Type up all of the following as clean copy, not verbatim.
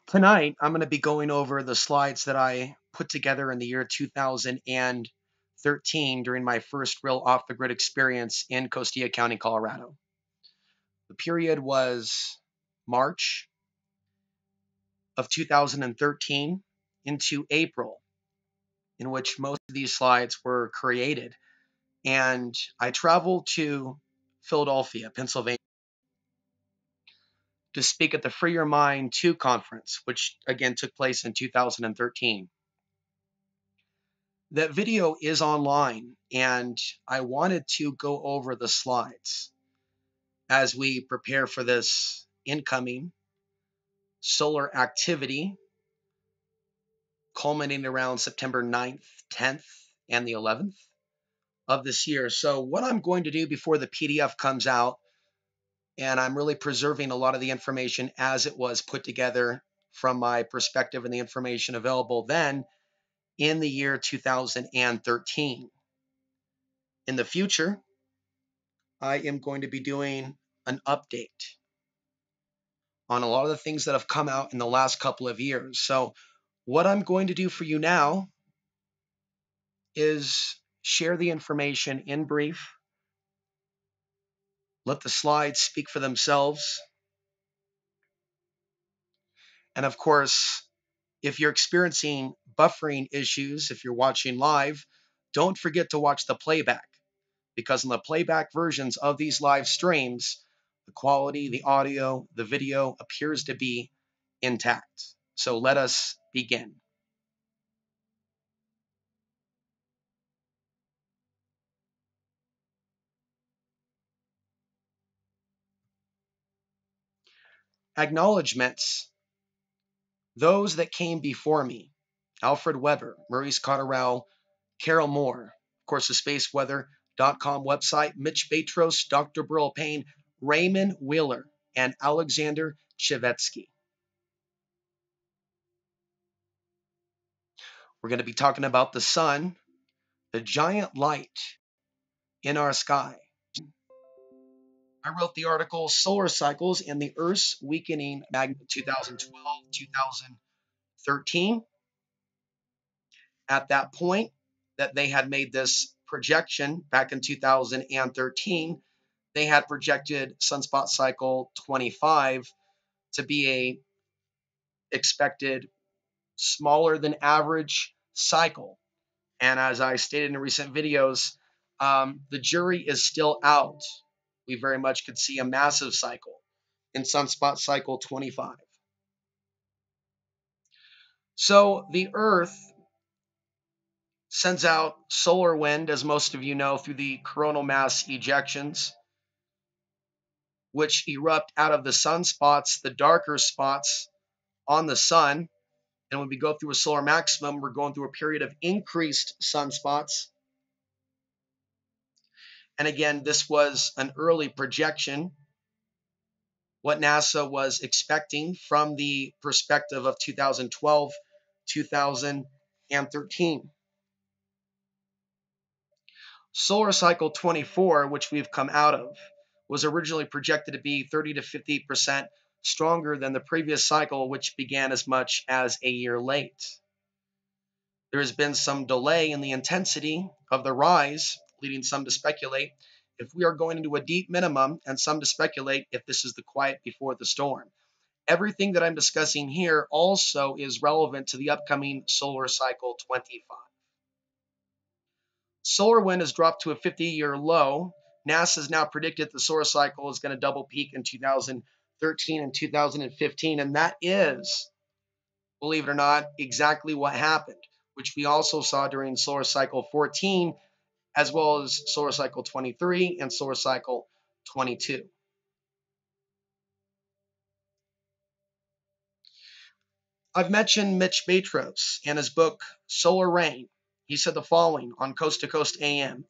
Tonight, I'm going to be going over the slides that I put together in the year 2013 during my first real off-the-grid experience in Costilla County, Colorado. The period was March of 2013 into April, in which most of these slides were created. And I traveled to Philadelphia, Pennsylvania, to speak at the Free Your Mind 2 conference, which again took place in 2013. That video is online, and I wanted to go over the slides as we prepare for this incoming solar activity culminating around September 9th, 10th, and the 11th of this year. So what I'm going to do before the PDF comes out, and I'm really preserving a lot of the information as it was put together from my perspective and the information available then in the year 2013. In the future, I am going to be doing an update on a lot of the things that have come out in the last couple of years. So what I'm going to do for you now is share the information in brief, let the slides speak for themselves. And of course, if you're experiencing buffering issues, if you're watching live, don't forget to watch the playback, because in the playback versions of these live streams, the quality, the audio, the video appears to be intact. So let us begin. Acknowledgements. Those that came before me: Alfred Weber, Maurice Cotterell, Carol Moore, of course, the spaceweather.com website, Mitch Batros, Dr. Burl Payne, Raymond Wheeler, and Alexander Chevetsky. We're going to be talking about the sun, the giant light in our sky. I wrote the article Solar Cycles and the Earth's Weakening Magnet 2012, 2013. At that point that they had made this projection back in 2013, they had projected sunspot cycle 25 to be a expected smaller than average cycle. And as I stated in recent videos, the jury is still out. We very much could see a massive cycle in sunspot cycle 25. So the Earth sends out solar wind, as most of you know, through the coronal mass ejections, which erupt out of the sunspots, the darker spots on the sun. And when we go through a solar maximum, we're going through a period of increased sunspots. And again, this was an early projection, what NASA was expecting from the perspective of 2012, 2013. Solar cycle 24, which we've come out of, was originally projected to be 30 to 50% stronger than the previous cycle, which began as much as a year late. There has been some delay in the intensity of the rise, leading some to speculate if we are going into a deep minimum, and some to speculate if this is the quiet before the storm. Everything that I'm discussing here also is relevant to the upcoming solar cycle 25. Solar wind has dropped to a 50-year low. NASA has now predicted the solar cycle is going to double peak in 2013 and 2015, and that is, believe it or not, exactly what happened, which we also saw during solar cycle 14, as well as solar cycle 23 and solar cycle 22. I've mentioned Mitch Batros and his book Solar Rain. He said the following on Coast to Coast AM,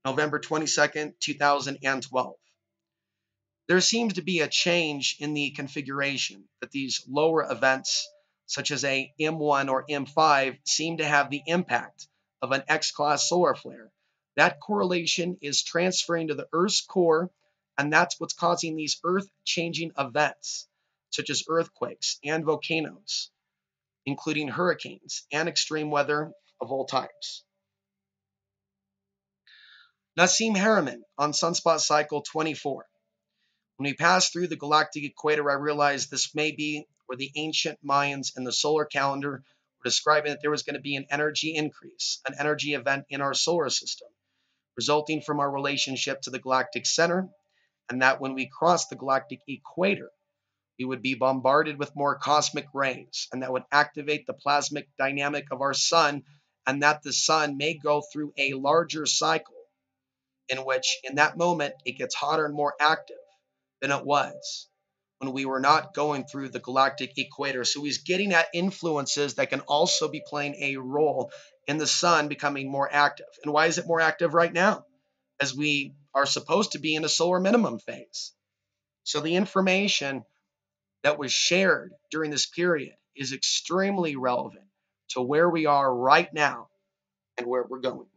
November 22nd, 2012. There seems to be a change in the configuration, that these lower events, such as a M1 or M5, seem to have the impact of an X-class solar flare. That correlation is transferring to the Earth's core, and that's what's causing these Earth-changing events such as earthquakes and volcanoes, including hurricanes and extreme weather of all types. NASSIM HARAMEIN on Sunspot Cycle 24. When we pass through the galactic equator, I realized this may be where the ancient Mayans and the solar calendar were describing that there was going to be an energy increase, an energy event in our solar system, resulting from our relationship to the galactic center, and that when we cross the galactic equator, we would be bombarded with more cosmic rays, and that would activate the plasmic dynamic of our sun, and that the sun may go through a larger cycle in which, in that moment, it gets hotter and more active than it was when we were not going through the galactic equator. So he's getting at influences that can also be playing a role in the sun becoming more active. And why is it more active right now? As we are supposed to be in a solar minimum phase. So the information that was shared during this period is extremely relevant to where we are right now and where we're going.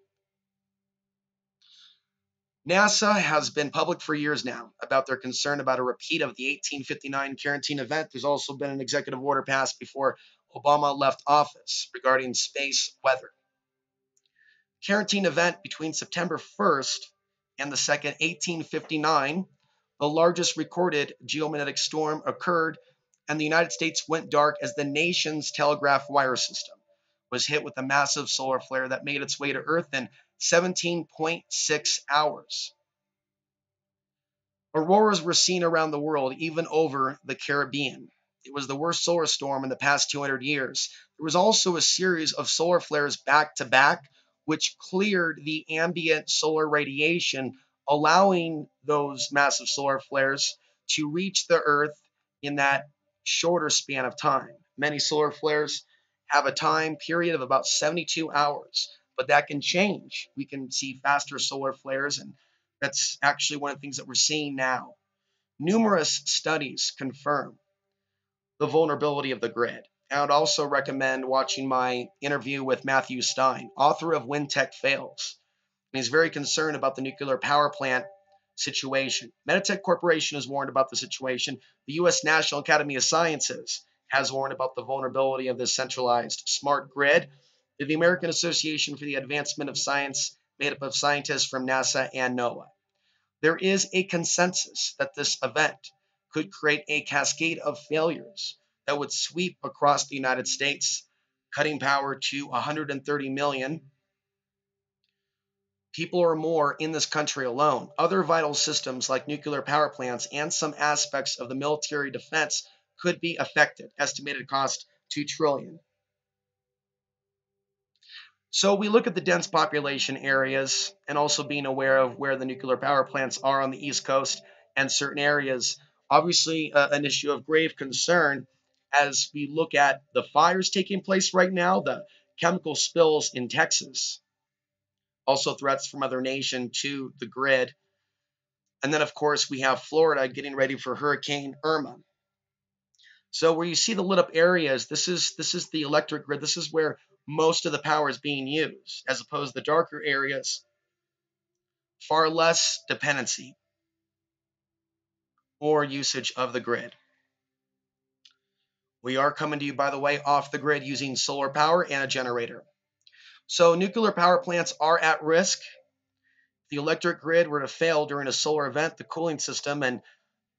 NASA has been public for years now about their concern about a repeat of the 1859 quarantine event. There's also been an executive order passed before Obama left office regarding space weather. Quarantine event between September 1st and the 2nd, 1859, the largest recorded geomagnetic storm occurred, and the United States went dark as the nation's telegraph wire system was hit with a massive solar flare that made its way to Earth in 17.6 hours. Auroras were seen around the world, even over the Caribbean. It was the worst solar storm in the past 200 years. There was also a series of solar flares back to back, which cleared the ambient solar radiation, allowing those massive solar flares to reach the Earth in that shorter span of time. Many solar flares have a time period of about 72 hours, but that can change. We can see faster solar flares, and that's actually one of the things that we're seeing now. Numerous studies confirm the vulnerability of the grid. I would also recommend watching my interview with Matthew Stein, author of When Tech Fails. And he's very concerned about the nuclear power plant situation. Meditech Corporation has warned about the situation. The U.S. National Academy of Sciences has warned about the vulnerability of this centralized smart grid. The American Association for the Advancement of Science, made up of scientists from NASA and NOAA. There is a consensus that this event could create a cascade of failures that would sweep across the United States, cutting power to 130 million people or more in this country alone. Other vital systems like nuclear power plants and some aspects of the military defense could be affected. Estimated cost $2 trillion. So we look at the dense population areas and also being aware of where the nuclear power plants are on the East Coast and certain areas. Obviously, an issue of grave concern as we look at the fires taking place right now, the chemical spills in Texas, also threats from Mother Nation to the grid. And then, of course, we have Florida getting ready for Hurricane Irma. So where you see the lit up areas, this is the electric grid. This is where most of the power is being used, as opposed to the darker areas, far less dependency or usage of the grid. We are coming to you, by the way, off the grid using solar power and a generator. So nuclear power plants are at risk. If the electric grid were to fail during a solar event, the cooling system and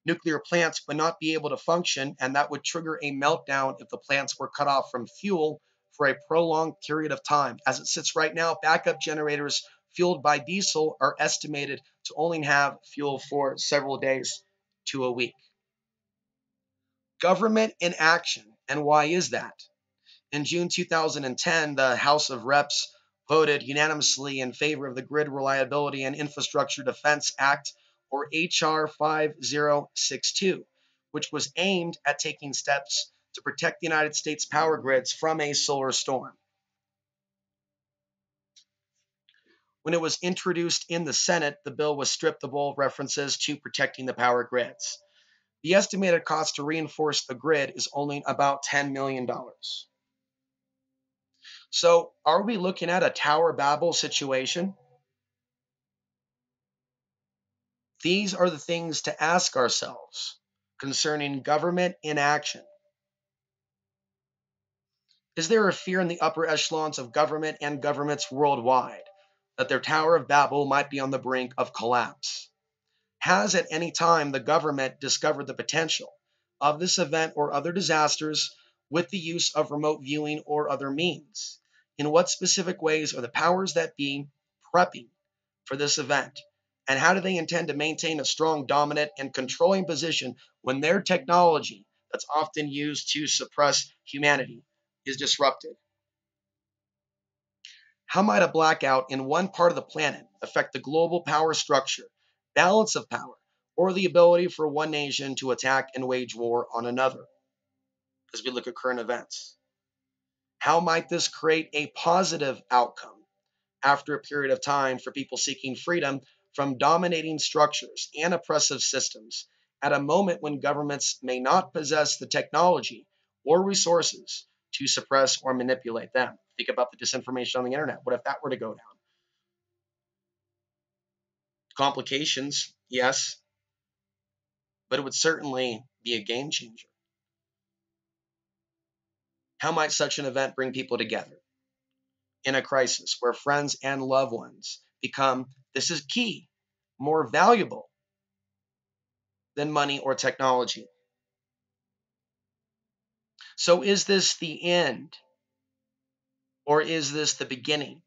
nuclear plants would not be able to function, and that would trigger a meltdown if the plants were cut off from fuel for a prolonged period of time. As it sits right now, backup generators fueled by diesel are estimated to only have fuel for several days to a week. Government inaction, and why is that? In June 2010, the House of Reps voted unanimously in favor of the Grid Reliability and Infrastructure Defense Act, or H.R. 5062, which was aimed at taking steps to protect the United States power grids from a solar storm. When it was introduced in the Senate, the bill was stripped of all references to protecting the power grids. The estimated cost to reinforce the grid is only about $10 million. So, are we looking at a Tower Babel situation? These are the things to ask ourselves. concerning government inaction. Is there a fear in the upper echelons of government and governments worldwide that their Tower of Babel might be on the brink of collapse? Has at any time the government discovered the potential of this event or other disasters with the use of remote viewing or other means? In what specific ways are the powers that be prepping for this event? And how do they intend to maintain a strong, dominant, and controlling position when their technology that's often used to suppress humanity is disrupted? How might a blackout in one part of the planet affect the global power structure, balance of power, or the ability for one nation to attack and wage war on another? As we look at current events, how might this create a positive outcome after a period of time for people seeking freedom from dominating structures and oppressive systems at a moment when governments may not possess the technology or resources to suppress or manipulate them? Think about the disinformation on the internet. What if that were to go down? Complications, yes, but it would certainly be a game changer. How might such an event bring people together in a crisis where friends and loved ones become, this is key, more valuable than money or technology? So is this the end, or is this the beginning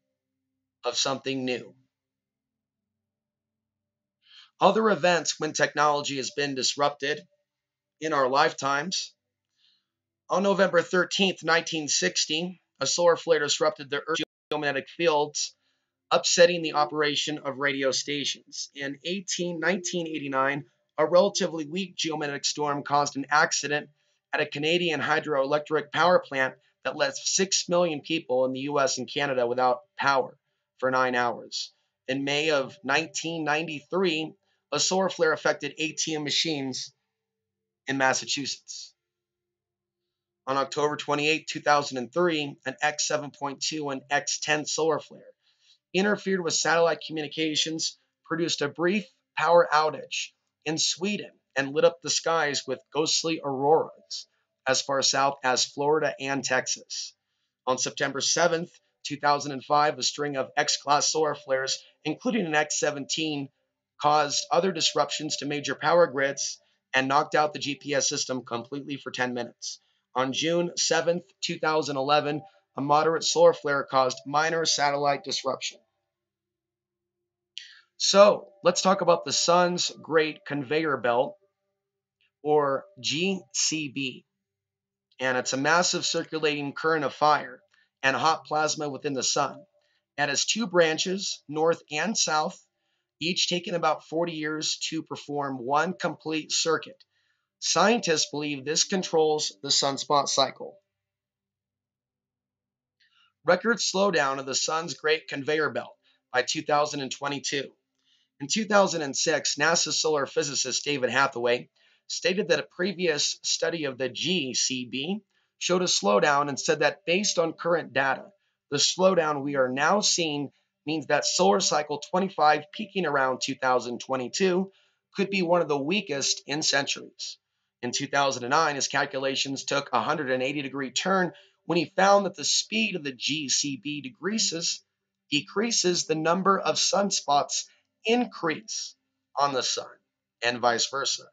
of something new? Other events when technology has been disrupted in our lifetimes. On November 13th, 1960, a solar flare disrupted the Earth's geomagnetic fields, upsetting the operation of radio stations. In 1989, a relatively weak geomagnetic storm caused an accident at a Canadian hydroelectric power plant that left 6 million people in the US and Canada without power for 9 hours. In May of 1993, a solar flare affected ATM machines in Massachusetts. On October 28, 2003, an X7.2 and X10 solar flare interfered with satellite communications, produced a brief power outage in Sweden, and lit up the skies with ghostly auroras as far south as Florida and Texas. On September 7th, 2005, a string of X-class solar flares, including an X17, caused other disruptions to major power grids and knocked out the GPS system completely for 10 minutes. On June 7th, 2011, a moderate solar flare caused minor satellite disruption. So let's talk about the Sun's Great Conveyor Belt, or GCB. And it's a massive circulating current of fire and hot plasma within the sun. It has two branches, north and south, each taking about 40 years to perform one complete circuit. Scientists believe this controls the sunspot cycle. Record slowdown of the Sun's Great Conveyor Belt by 2022. In 2006, NASA solar physicist David Hathaway stated that a previous study of the GCB showed a slowdown and said that based on current data, the slowdown we are now seeing means that solar cycle 25 peaking around 2022 could be one of the weakest in centuries. In 2009, his calculations took a 180-degree turn when he found that the speed of the GCB decreases the number of sunspots increase on the sun, and vice versa.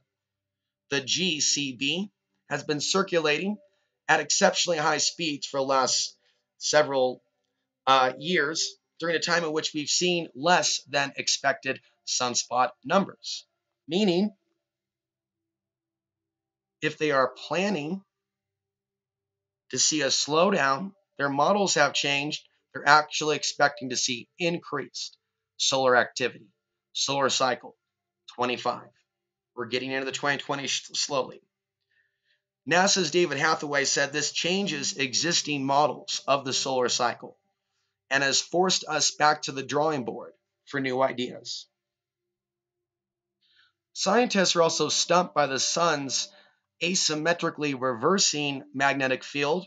The GCB has been circulating at exceptionally high speeds for the last several years during a time in which we've seen less than expected sunspot numbers. Meaning, if they are planning to see a slowdown, their models have changed. They're actually expecting to see increased solar activity, solar cycle 25. We're getting into the 2020s slowly. NASA's David Hathaway said this changes existing models of the solar cycle and has forced us back to the drawing board for new ideas. Scientists are also stumped by the sun's asymmetrically reversing magnetic field.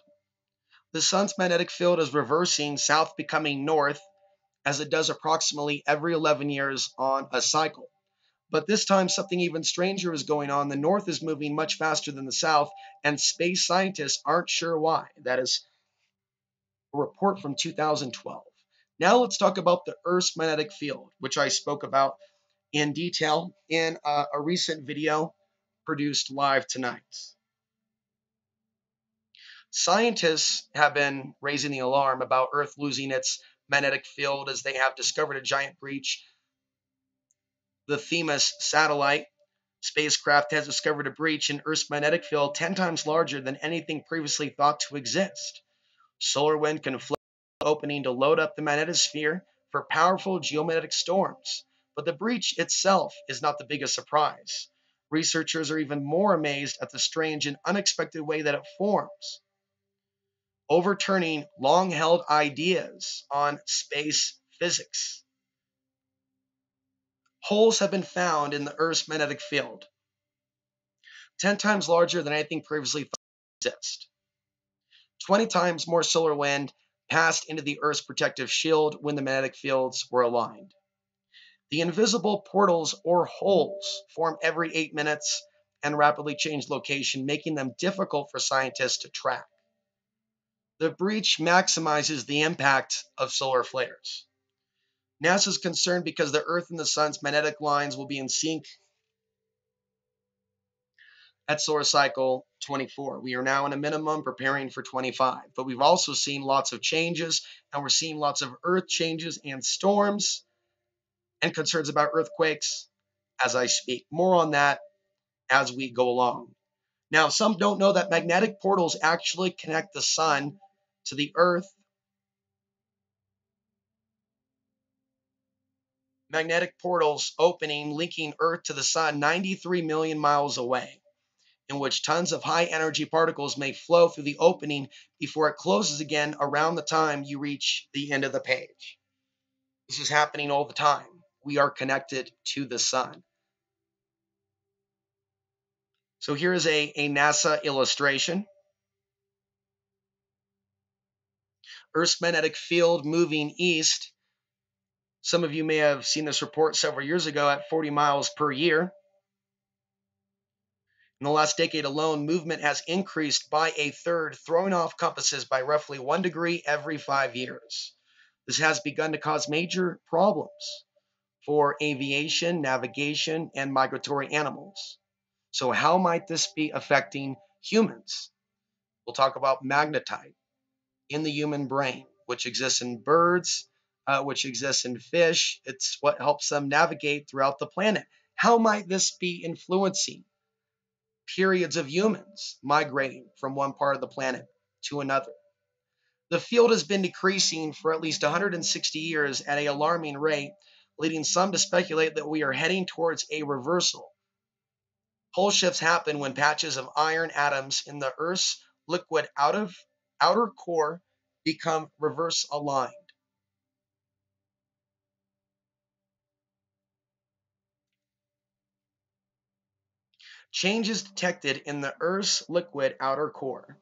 The sun's magnetic field is reversing south becoming north as it does approximately every 11 years on a cycle. But this time, something even stranger is going on. The north is moving much faster than the south, and space scientists aren't sure why. That is a report from 2012. Now let's talk about the Earth's magnetic field, which I spoke about in detail in a recent video produced live tonight. Scientists have been raising the alarm about Earth losing its magnetic field as they have discovered a giant breach. The Themis satellite spacecraft has discovered a breach in Earth's magnetic field 10 times larger than anything previously thought to exist. Solar wind can flow opening to load up the magnetosphere for powerful geomagnetic storms. But the breach itself is not the biggest surprise. Researchers are even more amazed at the strange and unexpected way that it forms, overturning long-held ideas on space physics. Holes have been found in the Earth's magnetic field, 10 times larger than anything previously thought to exist. 20 times more solar wind passed into the Earth's protective shield when the magnetic fields were aligned. The invisible portals or holes form every 8 minutes and rapidly change location, making them difficult for scientists to track. The breach maximizes the impact of solar flares. NASA is concerned because the Earth and the Sun's magnetic lines will be in sync at solar cycle 24. We are now in a minimum preparing for 25, but we've also seen lots of changes, and we're seeing lots of Earth changes and storms and concerns about earthquakes as I speak. More on that as we go along. Now, some don't know that magnetic portals actually connect the Sun to the Earth. Magnetic portals opening, linking Earth to the Sun 93 million miles away, in which tons of high energy particles may flow through the opening before it closes again around the time you reach the end of the page. This is happening all the time. We are connected to the Sun. So here is a NASA illustration. Earth's magnetic field moving east. Some of you may have seen this report several years ago at 40 miles per year. In the last decade alone, movement has increased by a third, throwing off compasses by roughly 1 degree every 5 years. This has begun to cause major problems for aviation, navigation, and migratory animals. So how might this be affecting humans? We'll talk about magnetite in the human brain, which exists in birds, which exists in fish. It's what helps them navigate throughout the planet. How might this be influencing periods of humans migrating from one part of the planet to another? The field has been decreasing for at least 160 years at an alarming rate, leading some to speculate that we are heading towards a reversal. Pole shifts happen when patches of iron atoms in the Earth's liquid outer core become reverse aligned. Changes detected in the Earth's liquid outer core.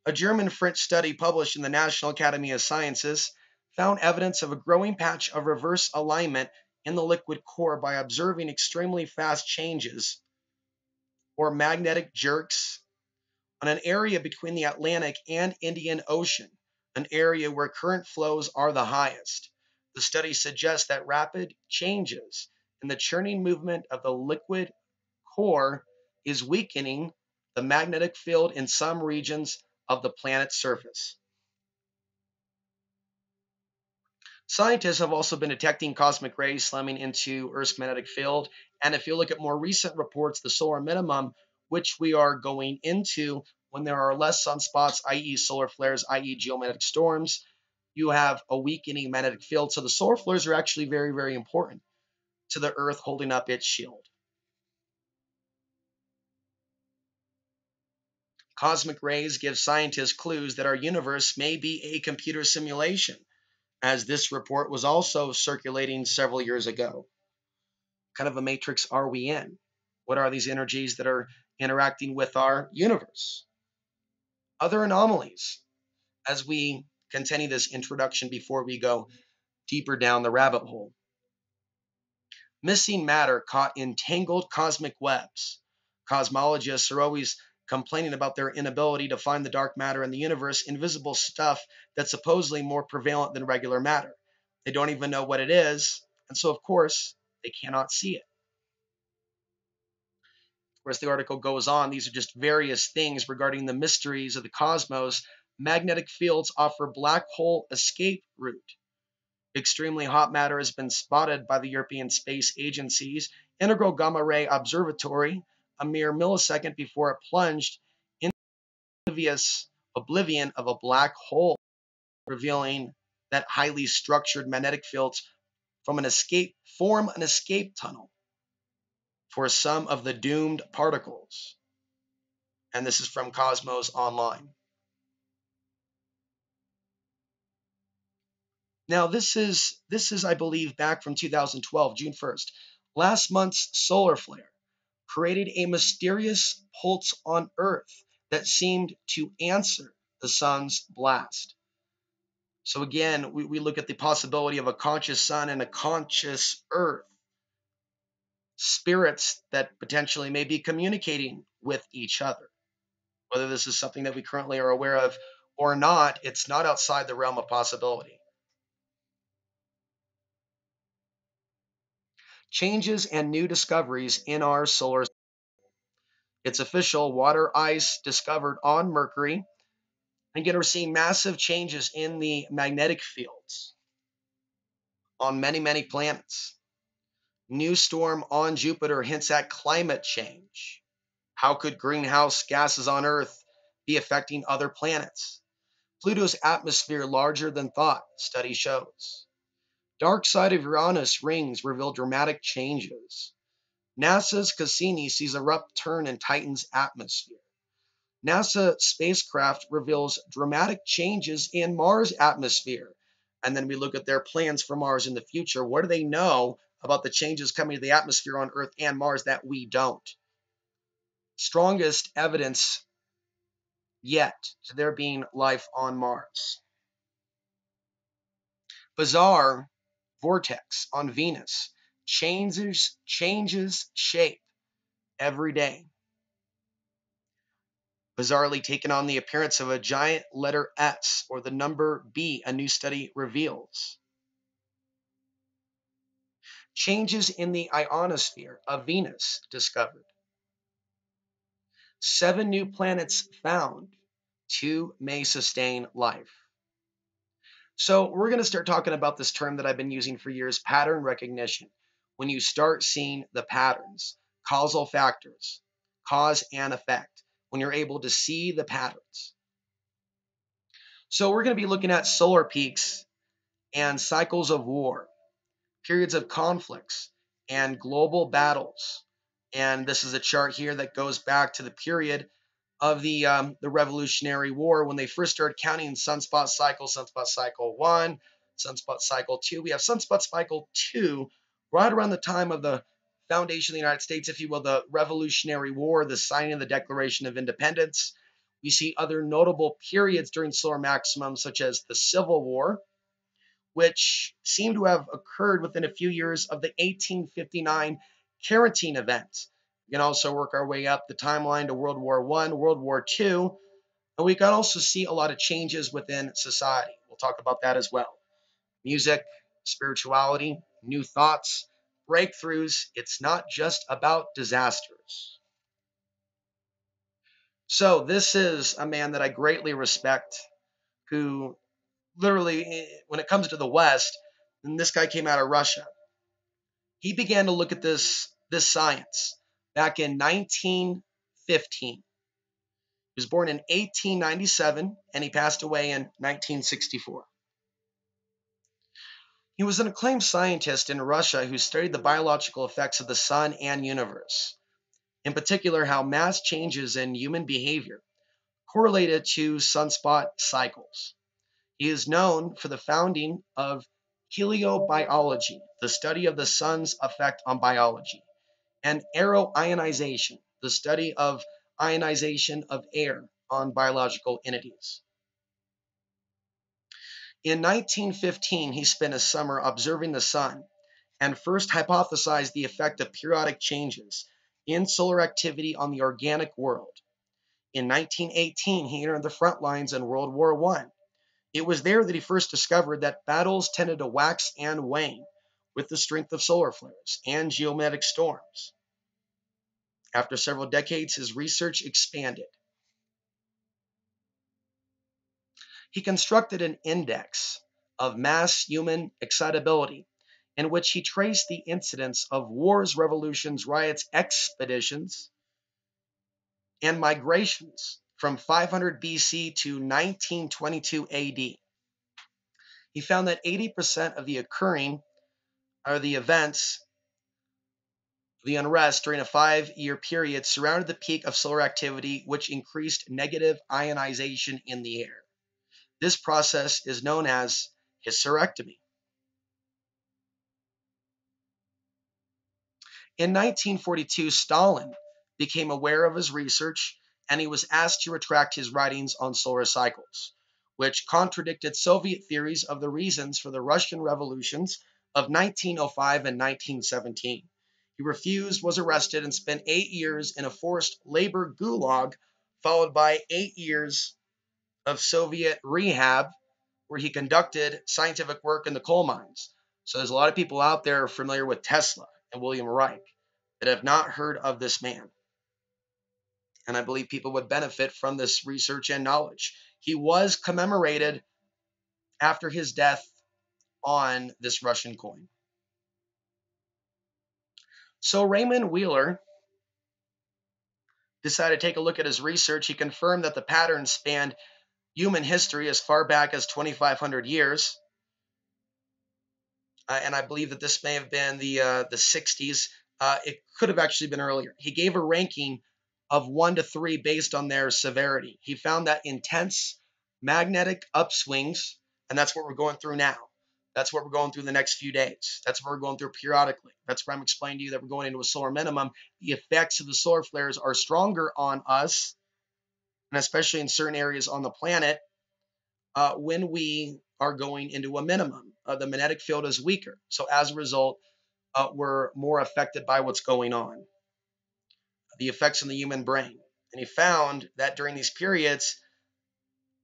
A German-French study published in the National Academy of Sciences found evidence of a growing patch of reverse alignment in the liquid core by observing extremely fast changes or magnetic jerks on an area between the Atlantic and Indian Ocean, an area where current flows are the highest. The study suggests that rapid changes in the churning movement of the liquid core is weakening the magnetic field in some regions of the planet's surface. Scientists have also been detecting cosmic rays slamming into Earth's magnetic field, and if you look at more recent reports, the solar minimum, which we are going into when there are less sunspots, i.e. solar flares, i.e. geomagnetic storms, you have a weakening magnetic field. So the solar flares are actually very, very important to the Earth holding up its shield. Cosmic rays give scientists clues that our universe may be a computer simulation, as this report was also circulating several years ago. What kind of a matrix are we in? What are these energies that are interacting with our universe? Other anomalies, as we continue this introduction before we go deeper down the rabbit hole. Missing matter caught in tangled cosmic webs. Cosmologists are always complaining about their inability to find the dark matter in the universe, invisible stuff that's supposedly more prevalent than regular matter. They don't even know what it is, and so, of course, they cannot see it. Of course, the article goes on. These are just various things regarding the mysteries of the cosmos. Magnetic fields offer black hole escape route. Extremely hot matter has been spotted by the European Space Agency's Integral Gamma Ray Observatory a mere millisecond before it plunged into oblivion of a black hole, revealing that highly structured magnetic fields form an escape tunnel for some of the doomed particles. And this is from Cosmos Online. Now, this is, I believe, back from 2012, June 1st. Last month's solar flare created a mysterious pulse on Earth that seemed to answer the sun's blast. So again, we look at the possibility of a conscious sun and a conscious Earth, spirits that potentially may be communicating with each other. Whether this is something that we currently are aware of or not, it's not outside the realm of possibility. Changes and new discoveries in our solar system. It's official, water ice discovered on Mercury. Again, we're seeing massive changes in the magnetic fields on many, many planets. New storm on Jupiter hints at climate change. How could greenhouse gases on Earth be affecting other planets? Pluto's atmosphere larger than thought, study shows. Dark side of Uranus rings reveal dramatic changes. NASA's Cassini sees abrupt turn in Titan's atmosphere. NASA spacecraft reveals dramatic changes in Mars' atmosphere. And then we look at their plans for Mars in the future. What do they know about the changes coming to the atmosphere on Earth and Mars that we don't? Strongest evidence yet to there being life on Mars. Bizarre vortex on Venus changes shape every day. Bizarrely taken on the appearance of a giant letter S or the number B, a new study reveals. Changes in the ionosphere of Venus discovered. 7 new planets found. 2 may sustain life. So we're going to start talking about this term that I've been using for years, pattern recognition. When you start seeing the patterns, causal factors, cause and effect, when you're able to see the patterns. So we're going to be looking at solar peaks and cycles of war, periods of conflicts and global battles. And this is a chart here that goes back to the period of the Revolutionary War when they first started counting sunspot cycle 1, sunspot cycle 2. We have sunspot cycle 2 right around the time of the foundation of the United States, if you will, the Revolutionary War, the signing of the Declaration of Independence. We see other notable periods during solar maximums, such as the Civil War, which seemed to have occurred within a few years of the 1859 Carantine event. We can also work our way up the timeline to World War I, World War II, and we can also see a lot of changes within society. We'll talk about that as well. Music, spirituality, new thoughts, breakthroughs. It's not just about disasters. So this is a man that I greatly respect, who literally, when it comes to the West, and this guy came out of Russia, he began to look at this science back in 1915. He was born in 1897 and he passed away in 1964. He was an acclaimed scientist in Russia who studied the biological effects of the sun and universe, in particular how mass changes in human behavior correlated to sunspot cycles. He is known for the founding of heliobiology, the study of the sun's effect on biology, and aeroionization, the study of ionization of air on biological entities. In 1915, he spent a summer observing the sun and first hypothesized the effect of periodic changes in solar activity on the organic world. In 1918, he entered the front lines in World War I. It was there that he first discovered that battles tended to wax and wane with the strength of solar flares and geomagnetic storms. After several decades, his research expanded. He constructed an index of mass human excitability in which he traced the incidence of wars, revolutions, riots, expeditions, and migrations from 500 BC to 1922 AD. He found that 80% of the occurring or the events, the unrest during a 5-year period surrounded the peak of solar activity, which increased negative ionization in the air. This process is known as hysterectomy. In 1942, Stalin became aware of his research and he was asked to retract his writings on solar cycles, which contradicted Soviet theories of the reasons for the Russian revolutions of 1905 and 1917. He refused, was arrested, and spent 8 years in a forced labor gulag, followed by 8 years of Soviet rehab, where he conducted scientific work in the coal mines. So there's a lot of people out there familiar with Tesla and William Reich that have not heard of this man. And I believe people would benefit from this research and knowledge. He was commemorated after his death on this Russian coin. So Raymond Wheeler decided to take a look at his research. He confirmed that the patterns spanned human history as far back as 2,500 years. And I believe that this may have been the 60s. It could have actually been earlier. He gave a ranking of 1 to 3 based on their severity. He found that intense magnetic upswings, and that's what we're going through now. That's what we're going through the next few days. That's what we're going through periodically. That's where I'm explaining to you that we're going into a solar minimum. The effects of the solar flares are stronger on us, and especially in certain areas on the planet, when we are going into a minimum. The magnetic field is weaker. So as a result, we're more affected by what's going on, the effects on the human brain. And he found that during these periods,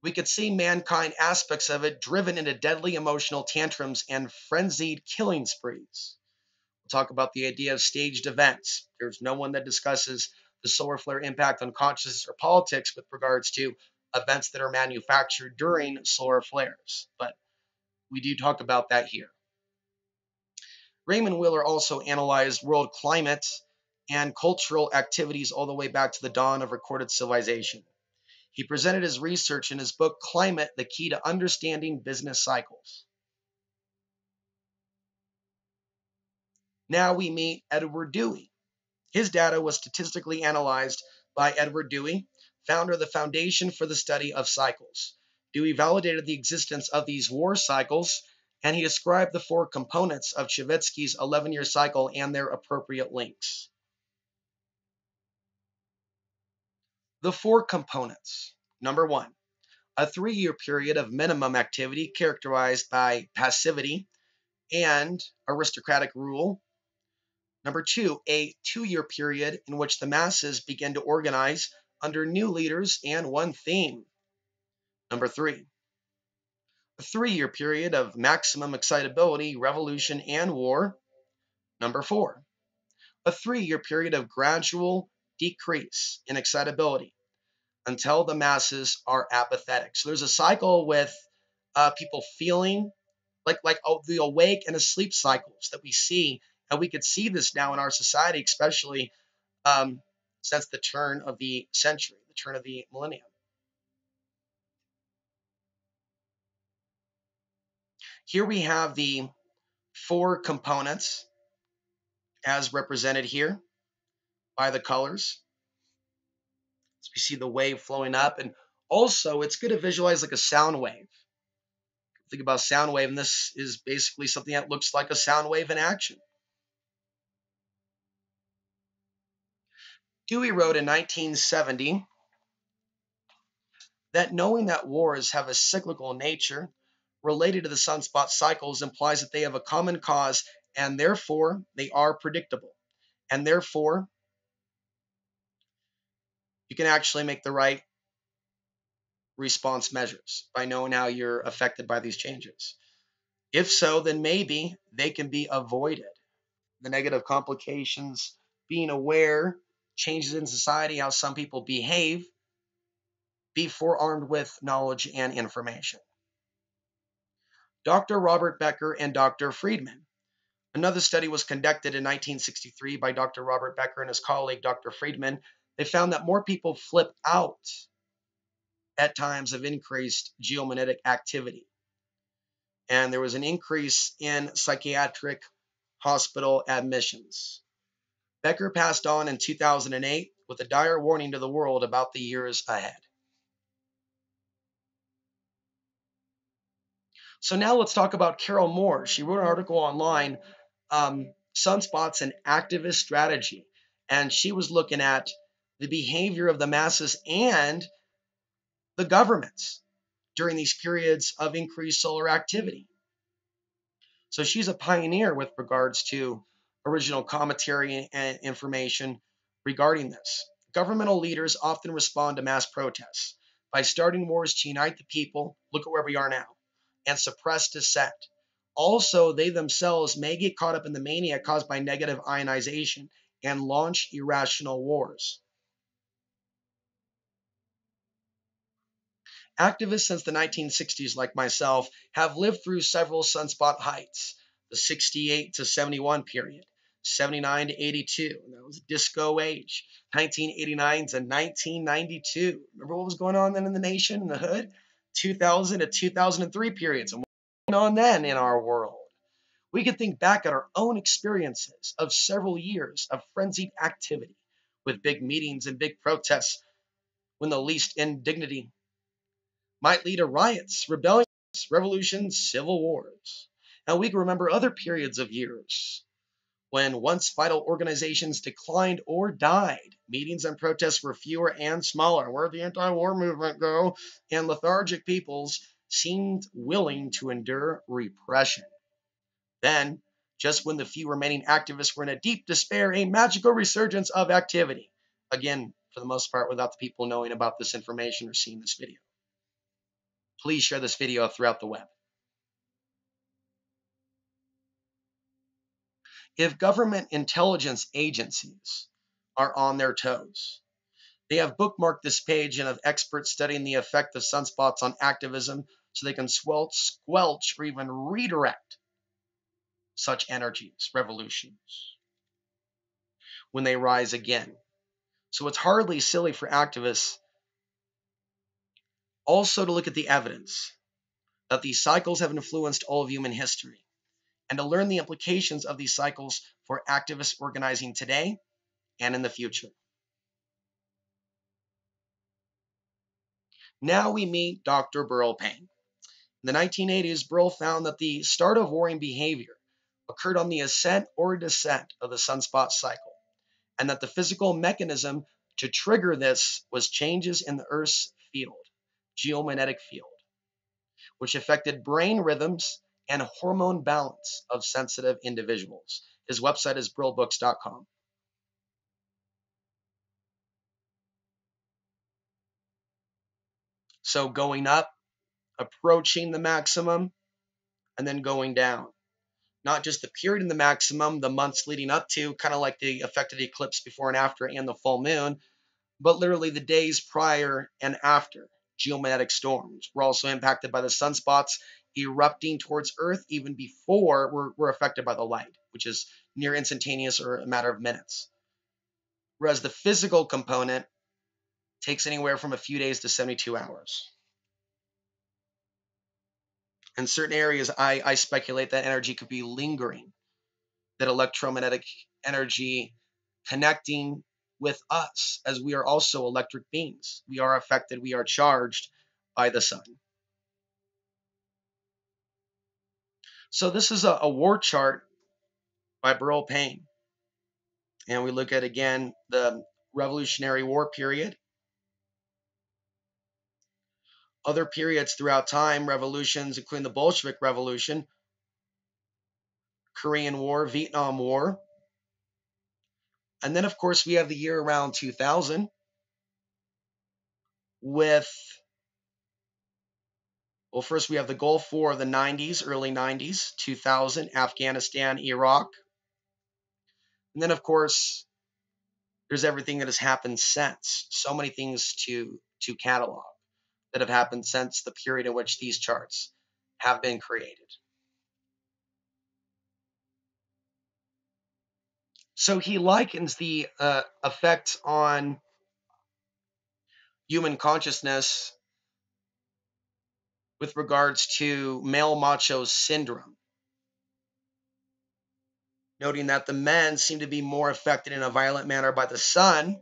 we could see mankind aspects of it driven into deadly emotional tantrums and frenzied killing sprees. We'll talk about the idea of staged events. There's no one that discusses the solar flare impact on consciousness or politics with regards to events that are manufactured during solar flares. But we do talk about that here. Raymond Wheeler also analyzed world climate and cultural activities all the way back to the dawn of recorded civilization. He presented his research in his book, Climate, the Key to Understanding Business Cycles. Now we meet Edward Dewey. His data was statistically analyzed by Edward Dewey, founder of the Foundation for the Study of Cycles. Dewey validated the existence of these war cycles, and he described the 4 components of Chavitsky's 11-year cycle and their appropriate links. The 4 components. Number 1, a 3-year period of minimum activity characterized by passivity and aristocratic rule. Number 2, a 2-year period in which the masses begin to organize under new leaders and one theme. Number 3, a 3-year period of maximum excitability, revolution, and war. Number 4, a 3-year period of gradual decrease in excitability until the masses are apathetic. So there's a cycle with people feeling like the awake and asleep cycles that we see, and we could see this now in our society, especially since the turn of the century, the turn of the millennium. Here we have the 4 components as represented here by the colors. So we see the wave flowing up, and also it's good to visualize like a sound wave. Think about sound wave, and this is basically something that looks like a sound wave in action. Dewey wrote in 1970 that knowing that wars have a cyclical nature related to the sunspot cycles implies that they have a common cause and therefore they are predictable. And therefore, you can actually make the right response measures by knowing how you're affected by these changes. If so, then maybe they can be avoided. The negative complications, being aware, changes in society, how some people behave, be forearmed with knowledge and information. Dr. Robert Becker and Dr. Freedman. Another study was conducted in 1963 by Dr. Robert Becker and his colleague, Dr. Freedman. They found that more people flip out at times of increased geomagnetic activity. And there was an increase in psychiatric hospital admissions. Becker passed on in 2008 with a dire warning to the world about the years ahead. So now let's talk about Carole Moore. She wrote an article online, Sunspots and Activist Strategy. And she was looking at the behavior of the masses and the governments during these periods of increased solar activity. So she's a pioneer with regards to original commentary and information regarding this. Governmental leaders often respond to mass protests by starting wars to unite the people, look at where we are now, and suppress dissent. Also, they themselves may get caught up in the mania caused by negative ionization and launch irrational wars. Activists since the 1960s, like myself, have lived through several sunspot heights. The 68 to 71 period, 79 to 82, that was disco age, 1989 to 1992. Remember what was going on then in the nation, in the hood? 2000 to 2003 periods, and what was going on then in our world? We can think back at our own experiences of several years of frenzied activity with big meetings and big protests when the least indignity might lead to riots, rebellions, revolutions, civil wars. And we can remember other periods of years when once vital organizations declined or died. Meetings and protests were fewer and smaller. Where'd the anti-war movement go? And lethargic peoples seemed willing to endure repression. Then, just when the few remaining activists were in a deep despair, a magical resurgence of activity. Again, for the most part, without the people knowing about this information or seeing this video. Please share this video throughout the web. If government intelligence agencies are on their toes, they have bookmarked this page and have experts studying the effect of sunspots on activism so they can squelch or even redirect such energies, revolutions, when they rise again. So it's hardly silly for activists also to look at the evidence that these cycles have influenced all of human history, and to learn the implications of these cycles for activist organizing today and in the future. Now we meet Dr. Burl Payne. In the 1980s, Burl found that the start of warring behavior occurred on the ascent or descent of the sunspot cycle, and that the physical mechanism to trigger this was changes in the Earth's field, geomagnetic field, which affected brain rhythms and hormone balance of sensitive individuals. His website is BURYL'S.com. So going up, approaching the maximum, and then going down. Not just the period in the maximum, the months leading up to, kind of like the affected eclipse before and after and the full moon, but literally the days prior and after. Geomagnetic storms were also impacted by the sunspots erupting towards Earth even before we're affected by the light, which is near instantaneous or a matter of minutes. Whereas the physical component takes anywhere from a few days to 72 hours. In certain areas, I speculate that energy could be lingering, that electromagnetic energy connecting with us, as we are also electric beings. We are affected, we are charged by the sun. So this is a war chart by Burl Payne. And we look at, again, the Revolutionary War period. Other periods throughout time, revolutions, including the Bolshevik Revolution, Korean War, Vietnam War. And then, of course, we have the year around 2000 with, well, first we have the Gulf War of the 90s, early 90s, 2000, Afghanistan, Iraq. And then, of course, there's everything that has happened since. So many things to catalog that have happened since the period in which these charts have been created. So he likens the effect on human consciousness with regards to male macho syndrome, noting that the men seem to be more affected in a violent manner by the sun,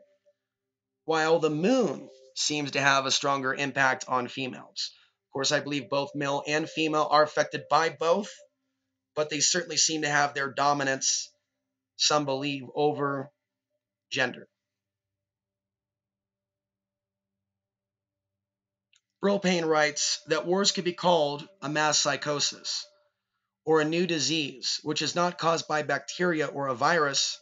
while the moon seems to have a stronger impact on females. Of course, I believe both male and female are affected by both, but they certainly seem to have their dominance, some believe, over gender. Payne writes that wars could be called a mass psychosis or a new disease, which is not caused by bacteria or a virus,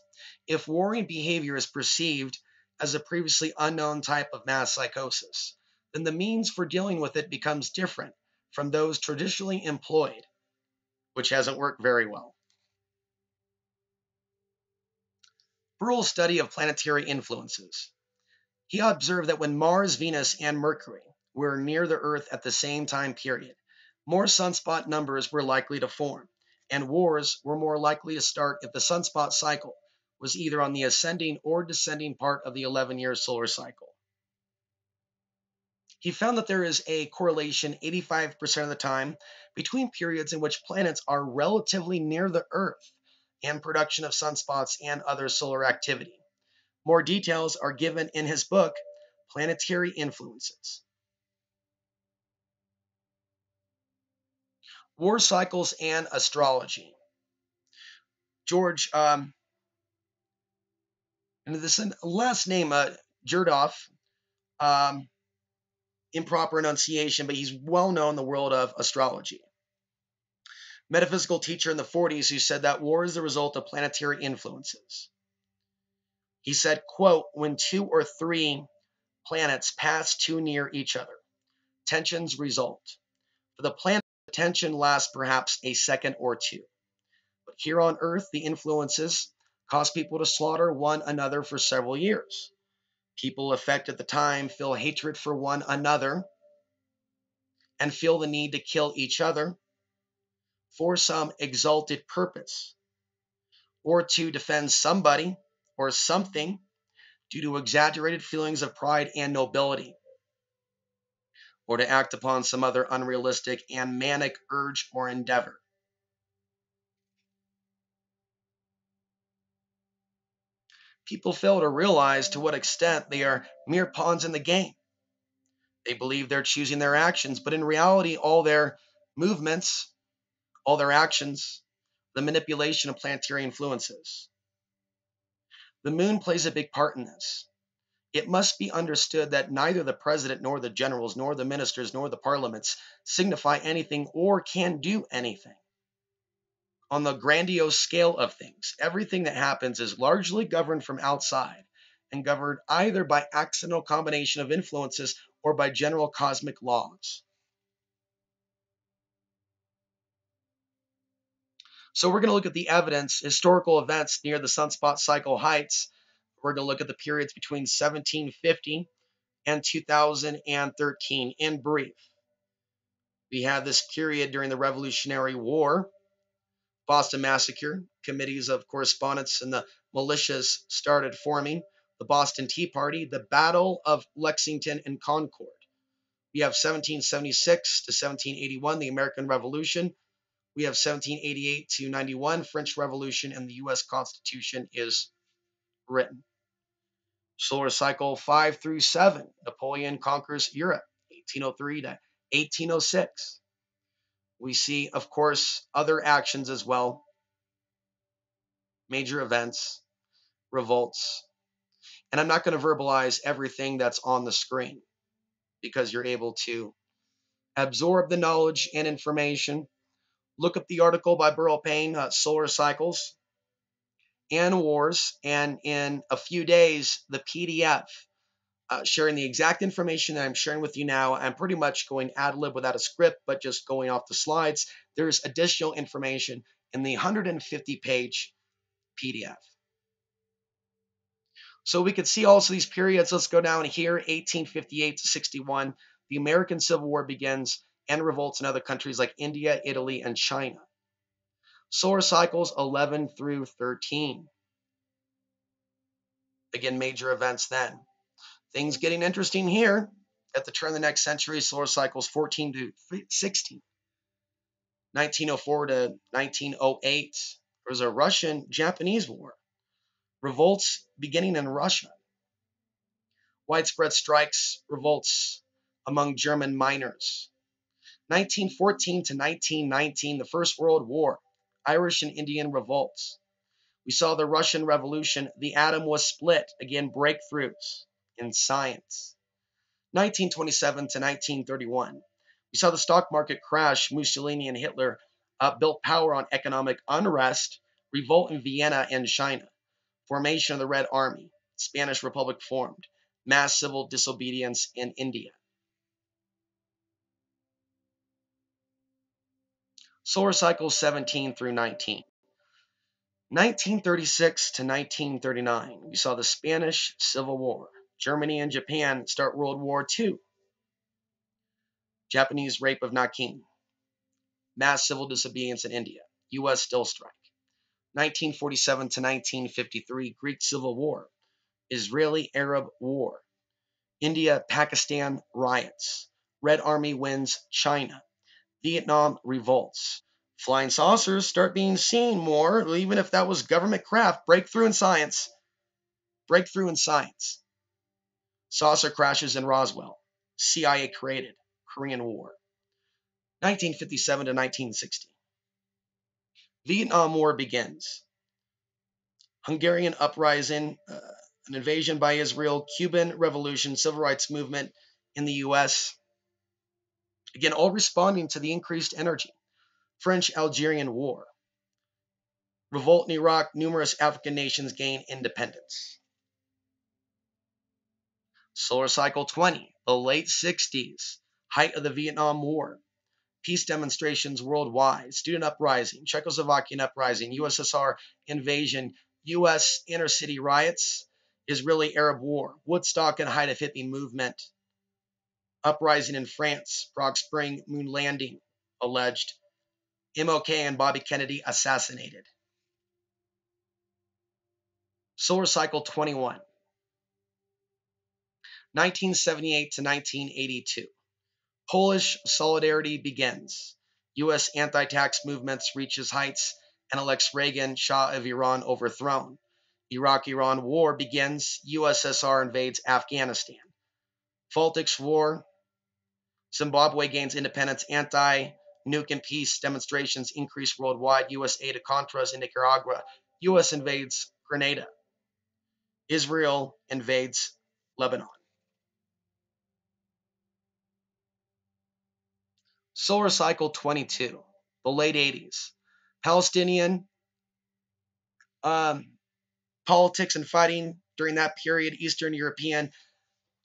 if warring behavior is perceived as a previously unknown type of mass psychosis, then the means for dealing with it becomes different from those traditionally employed, which hasn't worked very well. BURYL'S study of planetary influences. He observed that when Mars, Venus, and Mercury were near the Earth at the same time period, more sunspot numbers were likely to form, and wars were more likely to start if the sunspot cycle was either on the ascending or descending part of the 11-year solar cycle. He found that there is a correlation 85% of the time between periods in which planets are relatively near the Earth and production of sunspots and other solar activity. More details are given in his book, Planetary Influences. War cycles and astrology. George, and this last name, Jerdov, improper enunciation, but he's well known in the world of astrology. Metaphysical teacher in the 40s who said that war is the result of planetary influences. He said, quote, when two or three planets pass too near each other, tensions result. For the planet, the tension lasts perhaps a second or two. But here on Earth, the influences cause people to slaughter one another for several years. People affected at the time feel hatred for one another and feel the need to kill each other for some exalted purpose, or to defend somebody or something due to exaggerated feelings of pride and nobility, or to act upon some other unrealistic and manic urge or endeavor. People fail to realize to what extent they are mere pawns in the game. They believe they're choosing their actions, but in reality, all their movements, all their actions, the manipulation of planetary influences. The moon plays a big part in this. It must be understood that neither the president, nor the generals, nor the ministers, nor the parliaments signify anything or can do anything. On the grandiose scale of things, everything that happens is largely governed from outside and governed either by accidental combination of influences or by general cosmic laws. So we're going to look at the evidence, historical events near the sunspot cycle heights. We're going to look at the periods between 1750 and 2013 in brief. We have this period during the Revolutionary War, Boston Massacre, committees of correspondence and the militias started forming, the Boston Tea Party, the Battle of Lexington and Concord. We have 1776 to 1781, the American Revolution. We have 1788 to 91, French Revolution, and the U.S. Constitution is written. Solar cycle 5 through 7, Napoleon conquers Europe, 1803 to 1806. We see, of course, other actions as well, major events, revolts. And I'm not going to verbalize everything that's on the screen because you're able to absorb the knowledge and information, Look up the article by Burryl Payne, Solar Cycles and Wars, and in a few days, the PDF sharing the exact information that I'm sharing with you now. I'm pretty much going ad lib without a script, but just going off the slides. There's additional information in the 150-page PDF. So we could see also these periods. Let's go down here, 1858 to 61. The American Civil War begins and revolts in other countries like India, Italy, and China. Solar cycles 11 through 13. Again, major events then. Things getting interesting here at the turn of the next century. Solar cycles 14 to 16. 1904 to 1908. There was a Russian-Japanese war. Revolts beginning in Russia. Widespread strikes, revolts among German miners. 1914 to 1919, the First World War. Irish and Indian revolts. We saw the Russian Revolution. The atom was split. Again, breakthroughs in science. 1927 to 1931. We saw the stock market crash. Mussolini and Hitler built power on economic unrest. Revolt in Vienna and China. Formation of the Red Army. Spanish Republic formed. Mass civil disobedience in India. Solar cycles 17 through 19. 1936 to 1939, we saw the Spanish Civil War. Germany and Japan start World War II. Japanese rape of Nanking. Mass civil disobedience in India. U.S. still strike. 1947 to 1953, Greek Civil War. Israeli-Arab War. India-Pakistan riots. Red Army wins China. Vietnam revolts. Flying saucers start being seen more, even if that was government craft. Breakthrough in science. Breakthrough in science. Saucer crashes in Roswell. CIA created. Korean War. 1957 to 1960. Vietnam War begins. Hungarian uprising, an invasion by Israel, Cuban Revolution, civil rights movement in the U.S. Again, all responding to the increased energy. French-Algerian War. Revolt in Iraq, numerous African nations gain independence. Solar cycle 20, the late 60s, height of the Vietnam War. Peace demonstrations worldwide, student uprising, Czechoslovakian uprising, USSR invasion, U.S. inner city riots, Israeli-Arab War, Woodstock and height of hippie movement, uprising in France, Prague Spring, moon landing, alleged, MLK and Bobby Kennedy assassinated. Solar cycle 21, 1978 to 1982. Polish solidarity begins. U.S. anti-tax movements reaches heights and elects Reagan, Shah of Iran, overthrown. Iraq-Iran war begins. USSR invades Afghanistan. Baltics War. Zimbabwe gains independence. Anti-nuke and peace demonstrations increase worldwide. U.S. aid to Contras in Nicaragua. U.S. invades Grenada. Israel invades Lebanon. Solar cycle 22, the late 80s. Palestinian politics and fighting during that period. Eastern European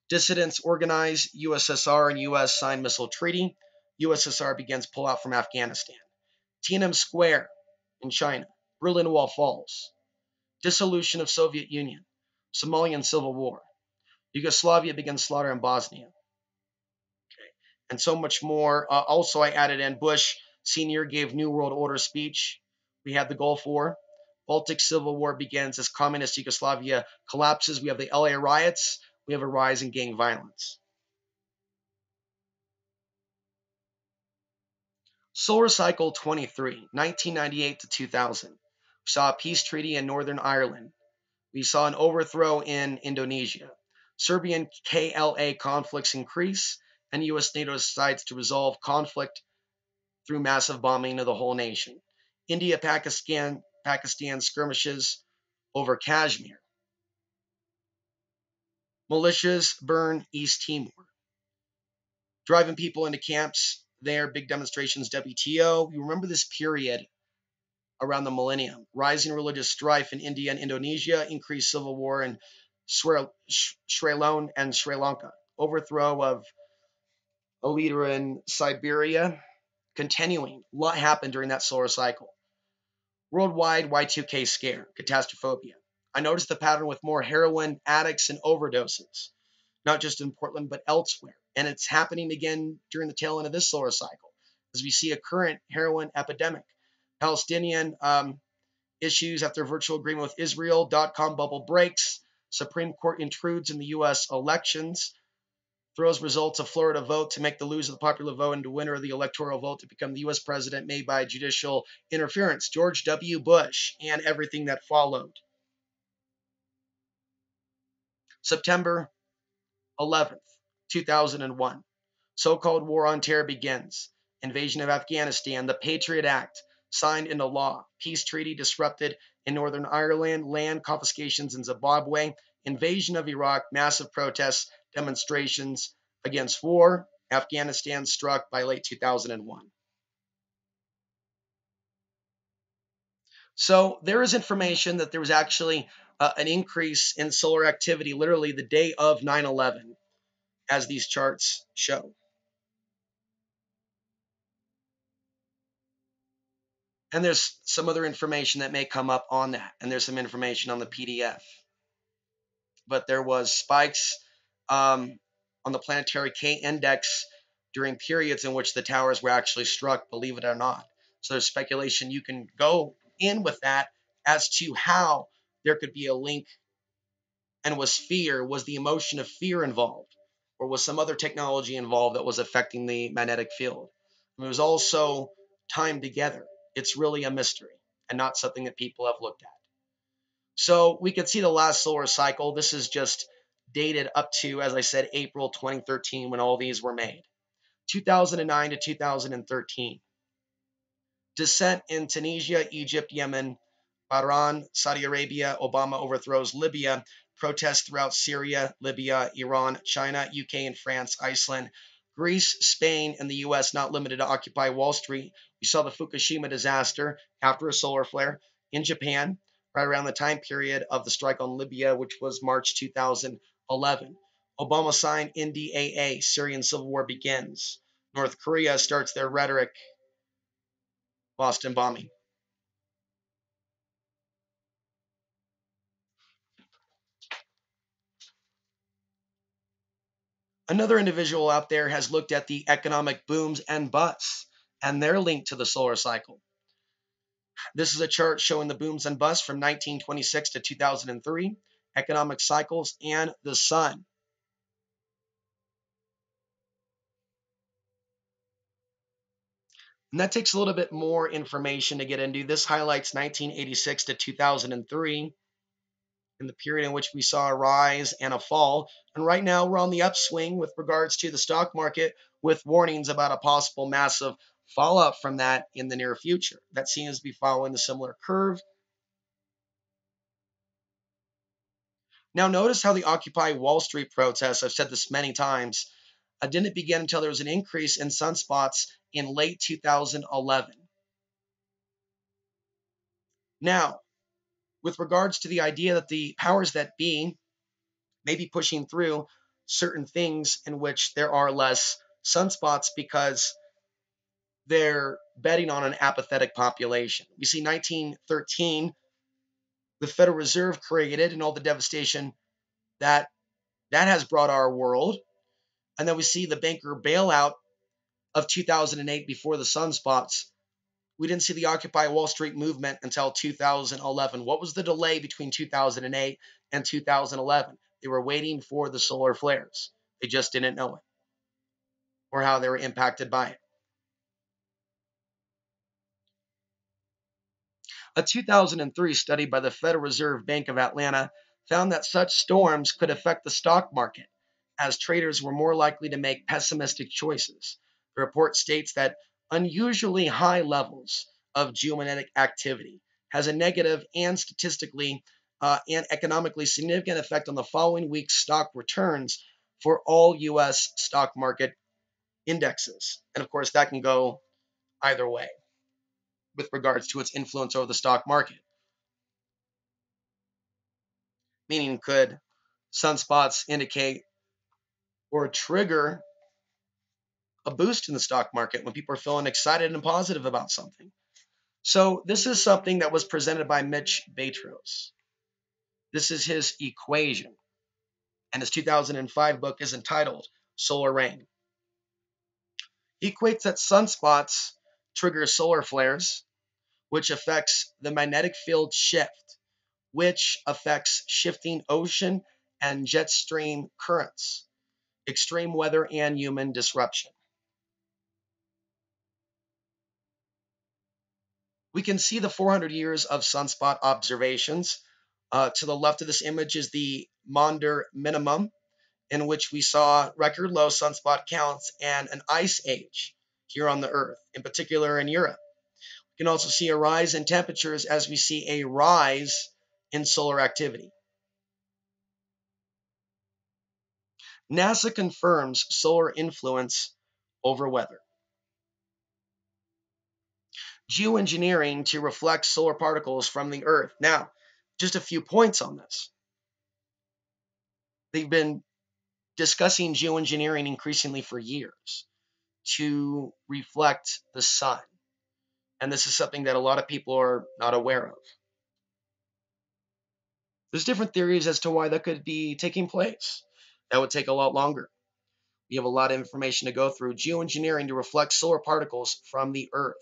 dissidents organize. USSR and US sign missile treaty. USSR begins pullout from Afghanistan. Tiananmen Square in China. Berlin Wall falls. Dissolution of Soviet Union. Somalian Civil War. Yugoslavia begins slaughter in Bosnia. And so much more. Also, I added in Bush Sr. gave New World Order speech. We had the Gulf War. Baltic Civil War begins as communist Yugoslavia collapses. We have the LA riots. We have a rise in gang violence. Solar cycle 23, 1998 to 2000. We saw a peace treaty in Northern Ireland. We saw an overthrow in Indonesia. Serbian KLA conflicts increase, and U.S. NATO decides to resolve conflict through massive bombing of the whole nation. India-Pakistan skirmishes over Kashmir. Militias burn East Timor. Driving people into camps there, big demonstrations, WTO. You remember this period around the millennium. Rising religious strife in India and Indonesia, increased civil war in Sri Lanka and Sri Lanka, overthrow of a leader in Siberia, continuing. A lot happened during that solar cycle. Worldwide Y2K scare, catastrophobia. I noticed the pattern with more heroin addicts and overdoses, not just in Portland, but elsewhere. And it's happening again during the tail end of this solar cycle, as we see a current heroin epidemic. Palestinian issues after virtual agreement with Israel, .com bubble breaks, Supreme Court intrudes in the U.S. elections, throws results of Florida vote to make the loser of the popular vote into winner of the electoral vote to become the U.S. president made by judicial interference, George W. Bush, and everything that followed. September 11th, 2001. So-called war on terror begins. Invasion of Afghanistan, the Patriot Act, signed into law. Peace treaty disrupted in Northern Ireland, land confiscations in Zimbabwe, invasion of Iraq, massive protests, demonstrations against war. Afghanistan struck by late 2001. So there is information that there was actually an increase in solar activity literally the day of 9/11, as these charts show. And there's some other information that may come up on that. And there's some information on the PDF. But there was spikes on the planetary K index during periods in which the towers were actually struck, believe it or not. So there's speculation you can go in with that as to how there could be a link. And was the emotion of fear involved? Or was some other technology involved that was affecting the magnetic field? It was also timed together. It's really a mystery and not something that people have looked at. So we could see the last solar cycle. This is just dated up to, as I said, April 2013 when all these were made. 2009 to 2013. Descent in Tunisia, Egypt, Yemen, Bahrain, Saudi Arabia, Obama overthrows Libya, protests throughout Syria, Libya, Iran, China, UK and France, Iceland, Greece, Spain, and the US, not limited to Occupy Wall Street. We saw the Fukushima disaster after a solar flare in Japan, right around the time period of the strike on Libya, which was March 2011. Obama signed NDAA, Syrian civil war begins. North Korea starts their rhetoric, Boston bombing. Another individual out there has looked at the economic booms and busts and their link to the solar cycle. This is a chart showing the booms and busts from 1926 to 2003, economic cycles, and the sun. And that takes a little bit more information to get into. This highlights 1986 to 2003, in the period in which we saw a rise and a fall. And right now we're on the upswing with regards to the stock market, with warnings about a possible massive fallout from that in the near future. That seems to be following a similar curve. Now notice how the Occupy Wall Street protests, I've said this many times, didn't begin until there was an increase in sunspots in late 2011. Now, with regards to the idea that the powers that be may be pushing through certain things in which there are less sunspots because they're betting on an apathetic population. We see 1913, the Federal Reserve created and all the devastation that has brought our world. And then we see the banker bailout of 2008 before the sunspots. We didn't see the Occupy Wall Street movement until 2011. What was the delay between 2008 and 2011? They were waiting for the solar flares. They just didn't know it or how they were impacted by it. A 2003 study by the Federal Reserve Bank of Atlanta found that such storms could affect the stock market, as traders were more likely to make pessimistic choices. The report states that unusually high levels of geomagnetic activity has a negative and statistically and economically significant effect on the following week's stock returns for all U.S. stock market indexes. And of course, that can go either way with regards to its influence over the stock market. Meaning, could sunspots indicate or trigger a boost in the stock market when people are feeling excited and positive about something? So this is something that was presented by Mitch BATTROS. This is his equation, and his 2005 book is entitled Solar Rain. He equates that sunspots trigger solar flares, which affects the magnetic field shift, which affects shifting ocean and jet stream currents, extreme weather, and human disruption. We can see the 400 years of sunspot observations. To the left of this image is the Maunder minimum, in which we saw record low sunspot counts and an ice age here on the Earth, in particular in Europe. You can also see a rise in temperatures as we see a rise in solar activity. NASA confirms solar influence over weather. Geoengineering to reflect solar particles from the Earth. Now, just a few points on this. They've been discussing geoengineering increasingly for years to reflect the sun. And this is something that a lot of people are not aware of. There's different theories as to why that could be taking place. That would take a lot longer. We have a lot of information to go through. Geoengineering to reflect solar particles from the Earth,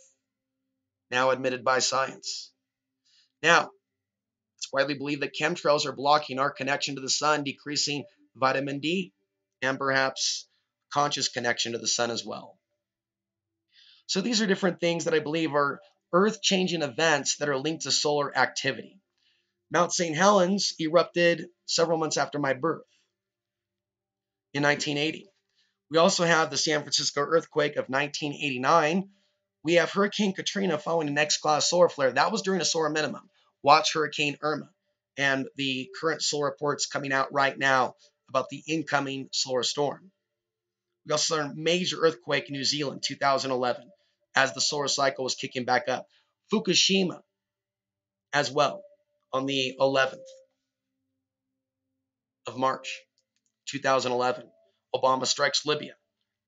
now admitted by science. Now, it's widely believed that chemtrails are blocking our connection to the sun, decreasing vitamin D, and perhaps conscious connection to the sun as well. So these are different things that I believe are Earth-changing events that are linked to solar activity. Mount St. Helens erupted several months after my birth in 1980. We also have the San Francisco earthquake of 1989. We have Hurricane Katrina following an X-class solar flare. That was during a solar minimum. Watch Hurricane Irma and the current solar reports coming out right now about the incoming solar storm. We also saw a major earthquake in New Zealand, 2011, as the solar cycle was kicking back up. Fukushima as well on the 11th of March, 2011. Obama strikes Libya,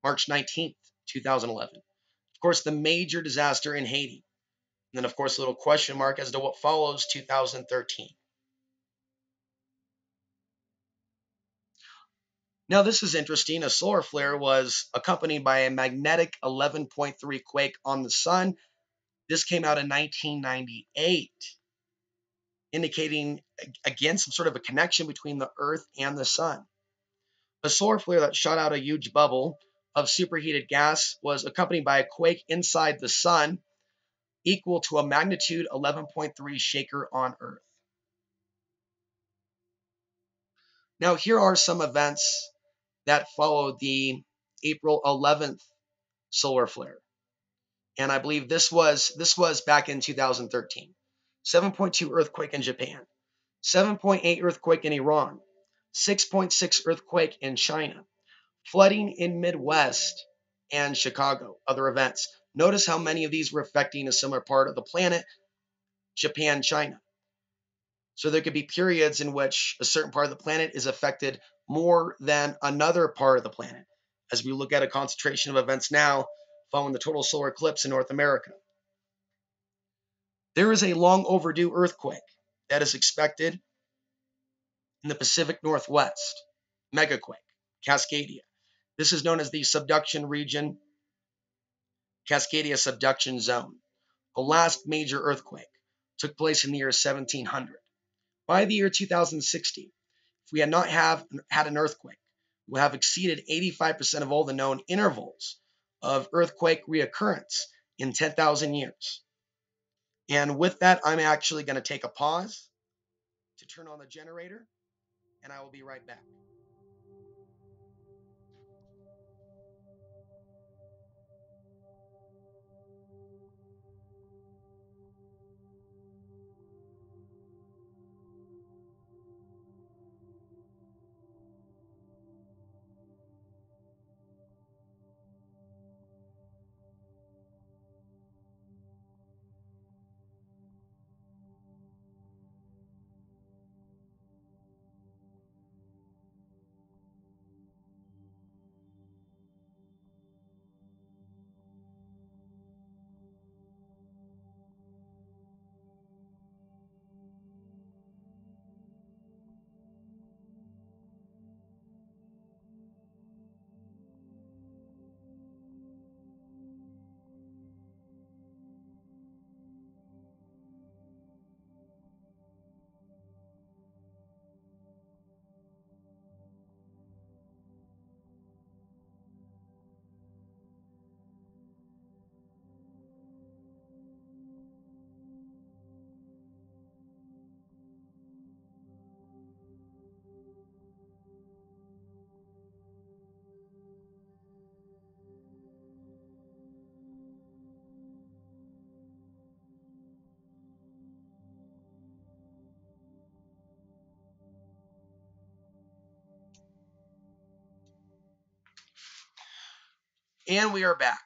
March 19th, 2011. Of course, the major disaster in Haiti. And then, of course, a little question mark as to what follows 2013. Now, this is interesting. A solar flare was accompanied by a magnetic 11.3 quake on the sun. This came out in 1998, indicating, again, some sort of a connection between the Earth and the sun. A solar flare that shot out a huge bubble of superheated gas was accompanied by a quake inside the sun, equal to a magnitude 11.3 shaker on Earth. Now, here are some events that followed the April 11th solar flare. And I believe this was back in 2013. 7.2 earthquake in Japan, 7.8 earthquake in Iran, 6.6 earthquake in China, flooding in Midwest and Chicago, other events. Notice how many of these were affecting a similar part of the planet, Japan, China. So there could be periods in which a certain part of the planet is affected more than another part of the planet, as we look at a concentration of events now following the total solar eclipse in North America. There is a long overdue earthquake that is expected in the Pacific Northwest, megaquake, Cascadia. This is known as the subduction region, Cascadia subduction zone. The last major earthquake took place in the year 1700. By the year 2060, if we had not had an earthquake, we'll have exceeded 85% of all the known intervals of earthquake reoccurrence in 10,000 years. And with that, I'm actually going to take a pause to turn on the generator, and I will be right back. And we are back.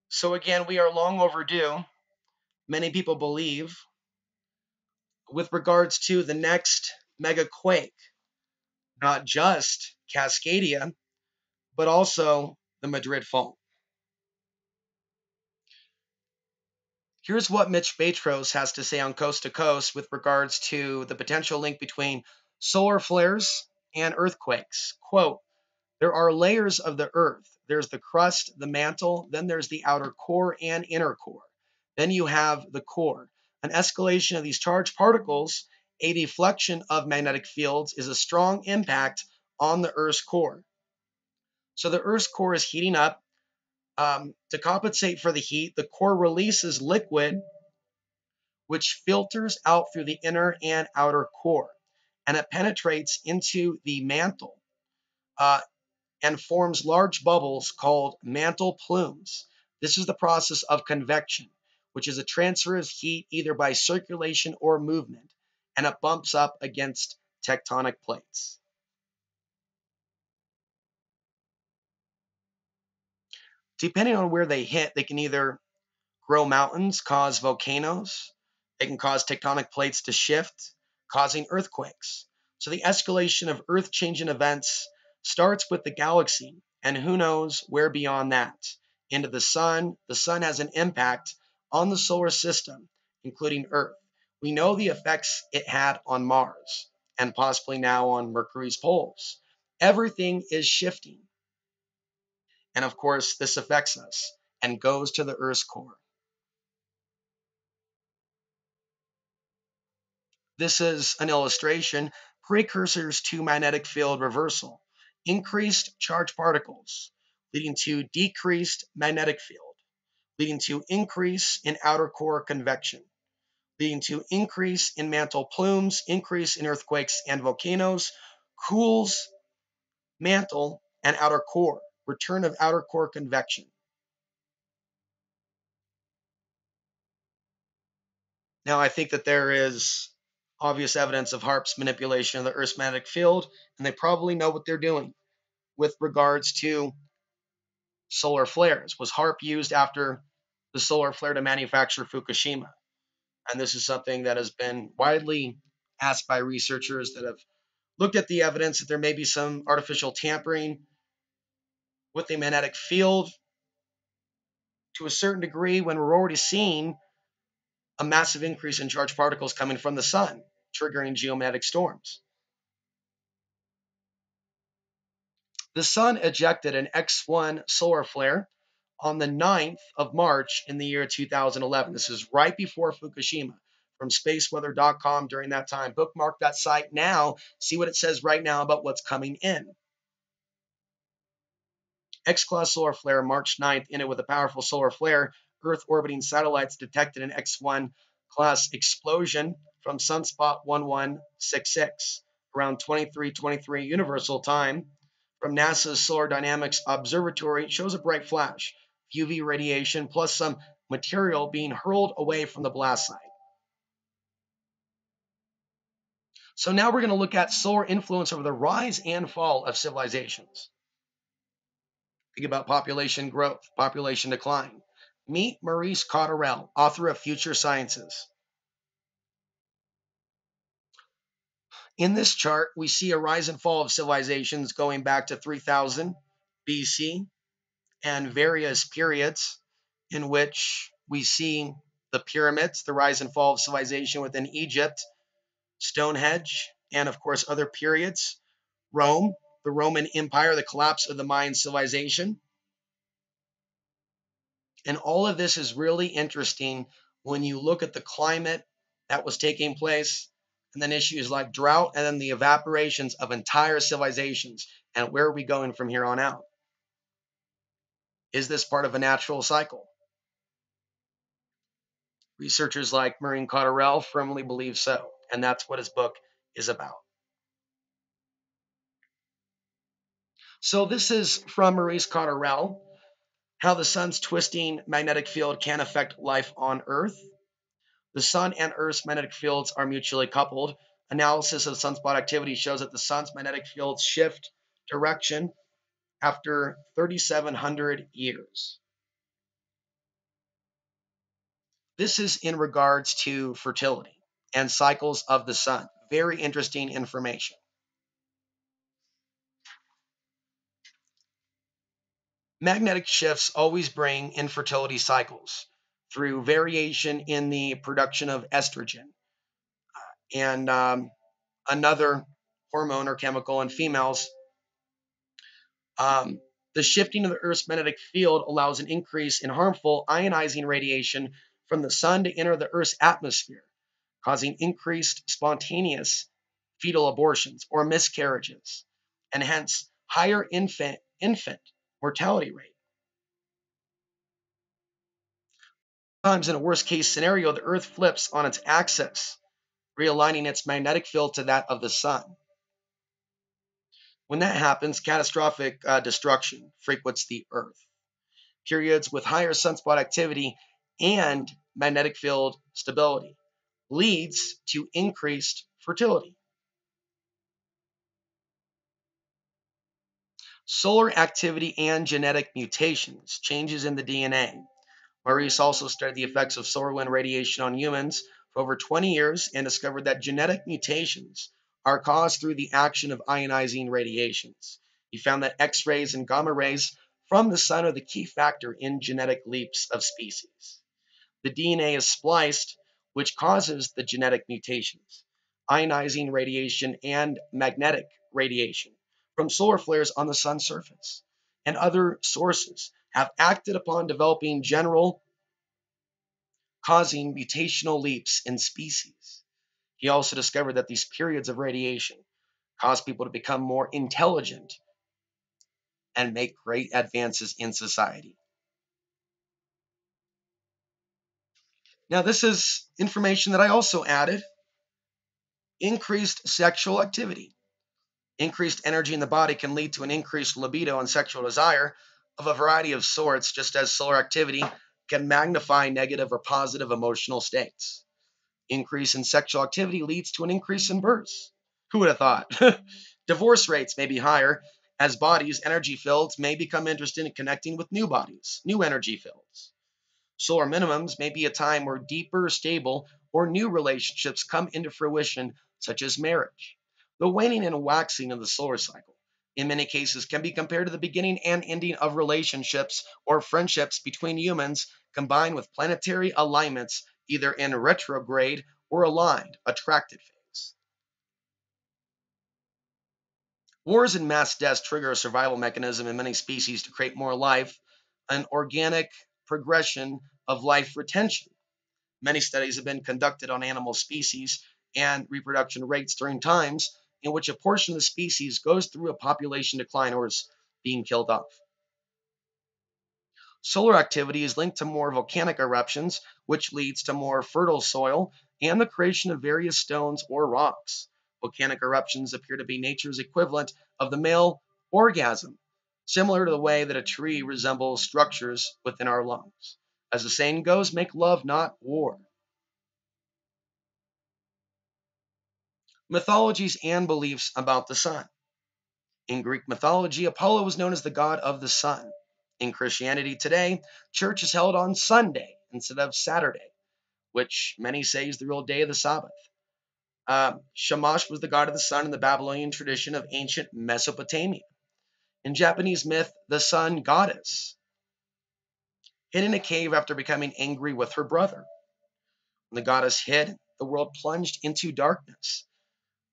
So again, we are long overdue, many people believe, with regards to the next mega quake, not just Cascadia, but also the Madrid fault. Here's what Mitch BATTROS has to say on Coast to Coast with regards to the potential link between solar flares and earthquakes. Quote, there are layers of the Earth. There's the crust, the mantle, then there's the outer core and inner core. Then you have the core. An escalation of these charged particles, a deflection of magnetic fields, is a strong impact on the Earth's core. So the Earth's core is heating up. To compensate for the heat, the core releases liquid, which filters out through the inner and outer core, and it penetrates into the mantle. And forms large bubbles called mantle plumes. This is the process of convection, which is a transfer of heat either by circulation or movement, and it bumps up against tectonic plates. Depending on where they hit, they can either grow mountains, cause volcanoes, they can cause tectonic plates to shift, causing earthquakes. So the escalation of earth-changing events starts with the galaxy, and who knows where beyond that, into the sun. The sun has an impact on the solar system, including Earth. We know the effects it had on Mars, and possibly now on Mercury's poles. Everything is shifting. And of course, this affects us and goes to the Earth's core. This is an illustration, precursors to magnetic field reversal. Increased charged particles, leading to decreased magnetic field, leading to increase in outer core convection, leading to increase in mantle plumes, increase in earthquakes and volcanoes, cools mantle and outer core, return of outer core convection. Now, I think that there is obvious evidence of HAARP'S manipulation of the Earth's magnetic field, and they probably know what they're doing with regards to solar flares. Was HAARP used after the solar flare to manufacture Fukushima? And this is something that has been widely asked by researchers that have looked at the evidence that there may be some artificial tampering with the magnetic field to a certain degree when we're already seeing a massive increase in charged particles coming from the sun, triggering geomagnetic storms. The sun ejected an X1 solar flare on the 9th of March in the year 2011. This is right before Fukushima. From spaceweather.com during that time. Bookmark that site now. See what it says right now about what's coming in. X-class solar flare, March 9th, in it with a powerful solar flare. Earth orbiting satellites detected an X1 class explosion from SUNSPOT 1166 around 23:23 Universal Time. From NASA's Solar Dynamics Observatory, it shows a bright flash, UV radiation, plus some material being hurled away from the blast site. So now we're going to look at solar influence over the rise and fall of civilizations. Think about population growth, population decline. Meet Maurice Cotterell, author of Future Sciences. In this chart, we see a rise and fall of civilizations going back to 3000 BC and various periods in which we see the pyramids, the rise and fall of civilization within Egypt, Stonehenge, and of course other periods. Rome, the Roman Empire, the collapse of the Mayan civilization. And all of this is really interesting when you look at the climate that was taking place, and then issues like drought, and then the evaporations of entire civilizations. And where are we going from here on out? Is this part of a natural cycle? Researchers like Maurice Cotterell firmly believe so, and that's what his book is about. So this is from Maurice Cotterell, How the Sun's Twisting Magnetic Field Can Affect Life on Earth. The Sun and Earth's magnetic fields are mutually coupled. Analysis of sunspot activity shows that the sun's magnetic fields shift direction after 3,700 years. This is in regards to fertility and cycles of the sun. Very interesting information. Magnetic shifts always bring infertility cycles through variation in the production of estrogen and another hormone or chemical in females. Um, the shifting of the Earth's magnetic field allows an increase in harmful ionizing radiation from the sun to enter the Earth's atmosphere, causing increased spontaneous fetal abortions or miscarriages, and hence higher infant mortality rate. Sometimes, in a worst case scenario, the Earth flips on its axis, realigning its magnetic field to that of the sun. When that happens, catastrophic destruction frequents the Earth. Periods with higher sunspot activity and magnetic field stability leads to increased fertility. Solar activity and genetic mutations, changes in the DNA. Maurice also studied the effects of solar wind radiation on humans for over 20 years and discovered that genetic mutations are caused through the action of ionizing radiations. He found that X rays and gamma rays from the sun are the key factor in genetic leaps of species. The DNA is spliced, which causes the genetic mutations. Ionizing radiation and magnetic radiation from solar flares on the sun's surface and other sources have acted upon developing general causing mutational leaps in species. He also discovered that these periods of radiation cause people to become more intelligent and make great advances in society. Now, this is information that I also added. Increased sexual activity. Increased energy in the body can lead to an increased libido and sexual desire of a variety of sorts, just as solar activity can magnify negative or positive emotional states. Increase in sexual activity leads to an increase in births. Who would have thought? Divorce rates may be higher as bodies' energy fields may become interested in connecting with new bodies, new energy fields. Solar minimums may be a time where deeper, stable, or new relationships come into fruition, such as marriage. The waning and waxing of the solar cycle, in many cases, can be compared to the beginning and ending of relationships or friendships between humans, combined with planetary alignments, either in retrograde or aligned, attracted phase. Wars and mass deaths trigger a survival mechanism in many species to create more life, an organic progression of life retention. Many studies have been conducted on animal species and reproduction rates during times in which a portion of the species goes through a population decline or is being killed off. Solar activity is linked to more volcanic eruptions, which leads to more fertile soil and the creation of various stones or rocks. Volcanic eruptions appear to be nature's equivalent of the male orgasm, similar to the way that a tree resembles structures within our lungs. As the saying goes, make love, not war. Mythologies and beliefs about the sun. In Greek mythology, Apollo was known as the god of the sun. In Christianity today, church is held on Sunday instead of Saturday, which many say is the real day of the Sabbath. Shamash was the god of the sun in the Babylonian tradition of ancient Mesopotamia. In Japanese myth, the sun goddess hid in a cave after becoming angry with her brother. When the goddess hid, the world plunged into darkness.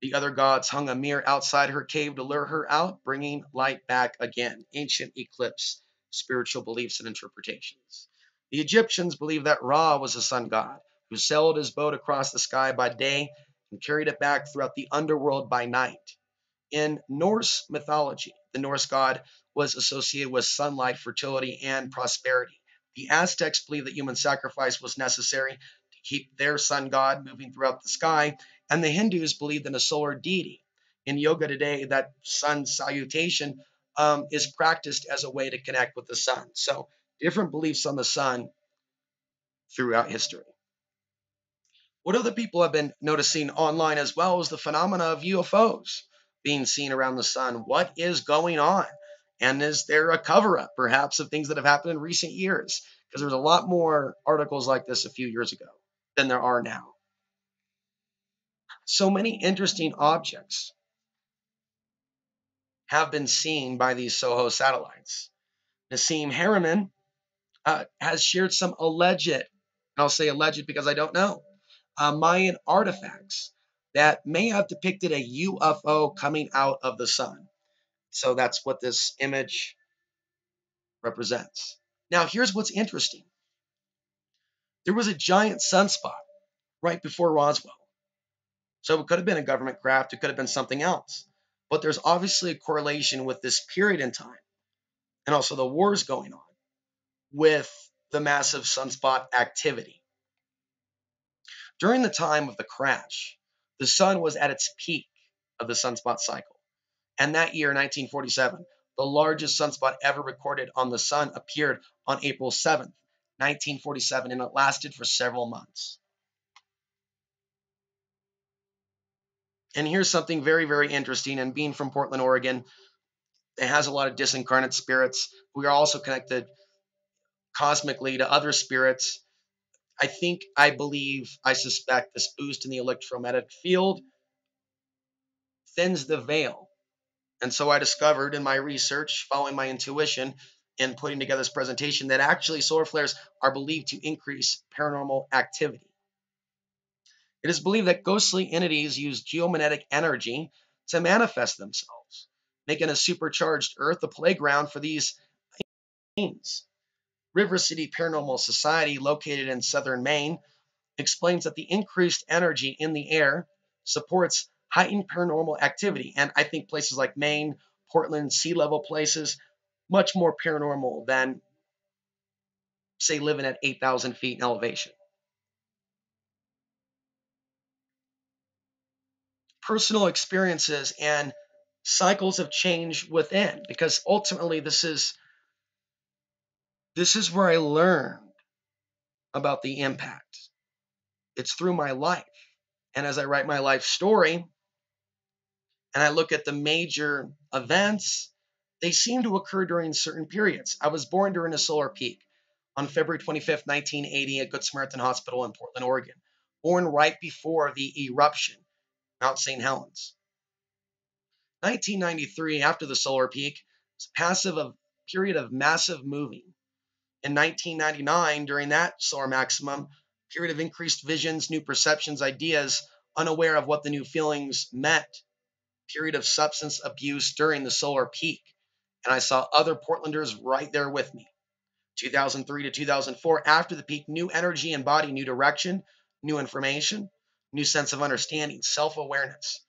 The other gods hung a mirror outside her cave to lure her out, bringing light back again. Ancient eclipse, spiritual beliefs and interpretations. The Egyptians believed that Ra was a sun god who sailed his boat across the sky by day and carried it back throughout the underworld by night. In Norse mythology, the Norse god was associated with sunlight, fertility, and prosperity. The Aztecs believed that human sacrifice was necessary to keep their sun god moving throughout the sky, and the Hindus believed in a solar deity. In yoga today, that sun salutation is practiced as a way to connect with the sun. So, different beliefs on the sun throughout history. What other people have been noticing online as well is the phenomena of UFOs being seen around the sun. What is going on? And is there a cover up, perhaps, of things that have happened in recent years? Because there's a lot more articles like this a few years ago than there are now. So many interesting objects have been seen by these SOHO satellites. NASSIM HARAMEIN has shared some alleged, and I'll say alleged because I don't know, Mayan artifacts that may have depicted a UFO coming out of the sun. So that's what this image represents. Now, here's what's interesting. There was a giant sunspot right before Roswell. So it could have been a government craft, it could have been something else. But there's obviously a correlation with this period in time and also the wars going on with the massive sunspot activity. During the time of the crash, the sun was at its peak of the sunspot cycle. And that year, 1947, the largest sunspot ever recorded on the sun appeared on April 7th, 1947, and it lasted for several months. And here's something very, very interesting. And being from Portland, Oregon, it has a lot of disincarnate spirits. We are also connected cosmically to other spirits. I believe, I suspect this boost in the electromagnetic field thins the veil. And so I discovered in my research, following my intuition, and putting together this presentation that actually solar flares are believed to increase paranormal activity. It is believed that ghostly entities use geomagnetic energy to manifest themselves, making a supercharged Earth a playground for these beings. River City Paranormal Society, located in southern Maine, explains that the increased energy in the air supports heightened paranormal activity. And I think places like Maine, Portland, sea level places, much more paranormal than, say, living at 8,000 feet in elevation. Personal experiences and cycles of change within, because ultimately this is where I learned about the impact. It's through my life. And as I write my life story and I look at the major events, they seem to occur during certain periods. I was born during a solar peak on February 25th, 1980 at Good Samaritan Hospital in Portland, Oregon. Born right before the eruption, Mount St. Helens. 1993, after the solar peak, was a period of massive moving. In 1999, during that solar maximum, period of increased visions, new perceptions, ideas, unaware of what the new feelings meant, period of substance abuse during the solar peak. And I saw other Portlanders right there with me. 2003 to 2004, after the peak, new energy and body, new direction, new information, new sense of understanding, self-awareness,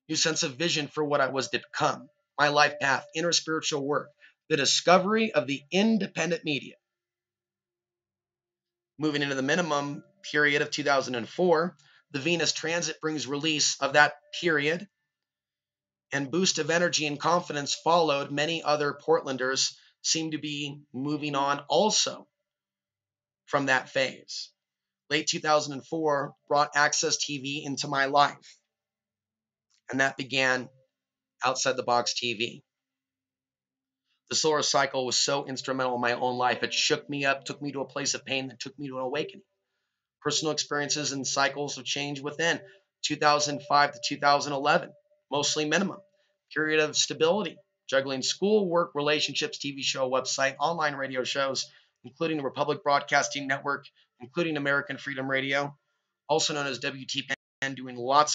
new sense of vision for what I was to become, my life path, inner spiritual work, the discovery of the independent media. Moving into the minimum period of 2004, the Venus transit brings release of that period, and boost of energy and confidence followed. Many other Portlanders seem to be moving on also from that phase. Late 2004 brought Access TV into my life, and that began Outside the Box TV. The solar cycle was so instrumental in my own life. It shook me up, took me to a place of pain that took me to an awakening. Personal experiences and cycles of change within 2005 to 2011, mostly minimum. Period of stability, juggling school, work, relationships, TV show, website, online radio shows, including the Republic Broadcasting Network, including American Freedom Radio, also known as WTPN, doing lots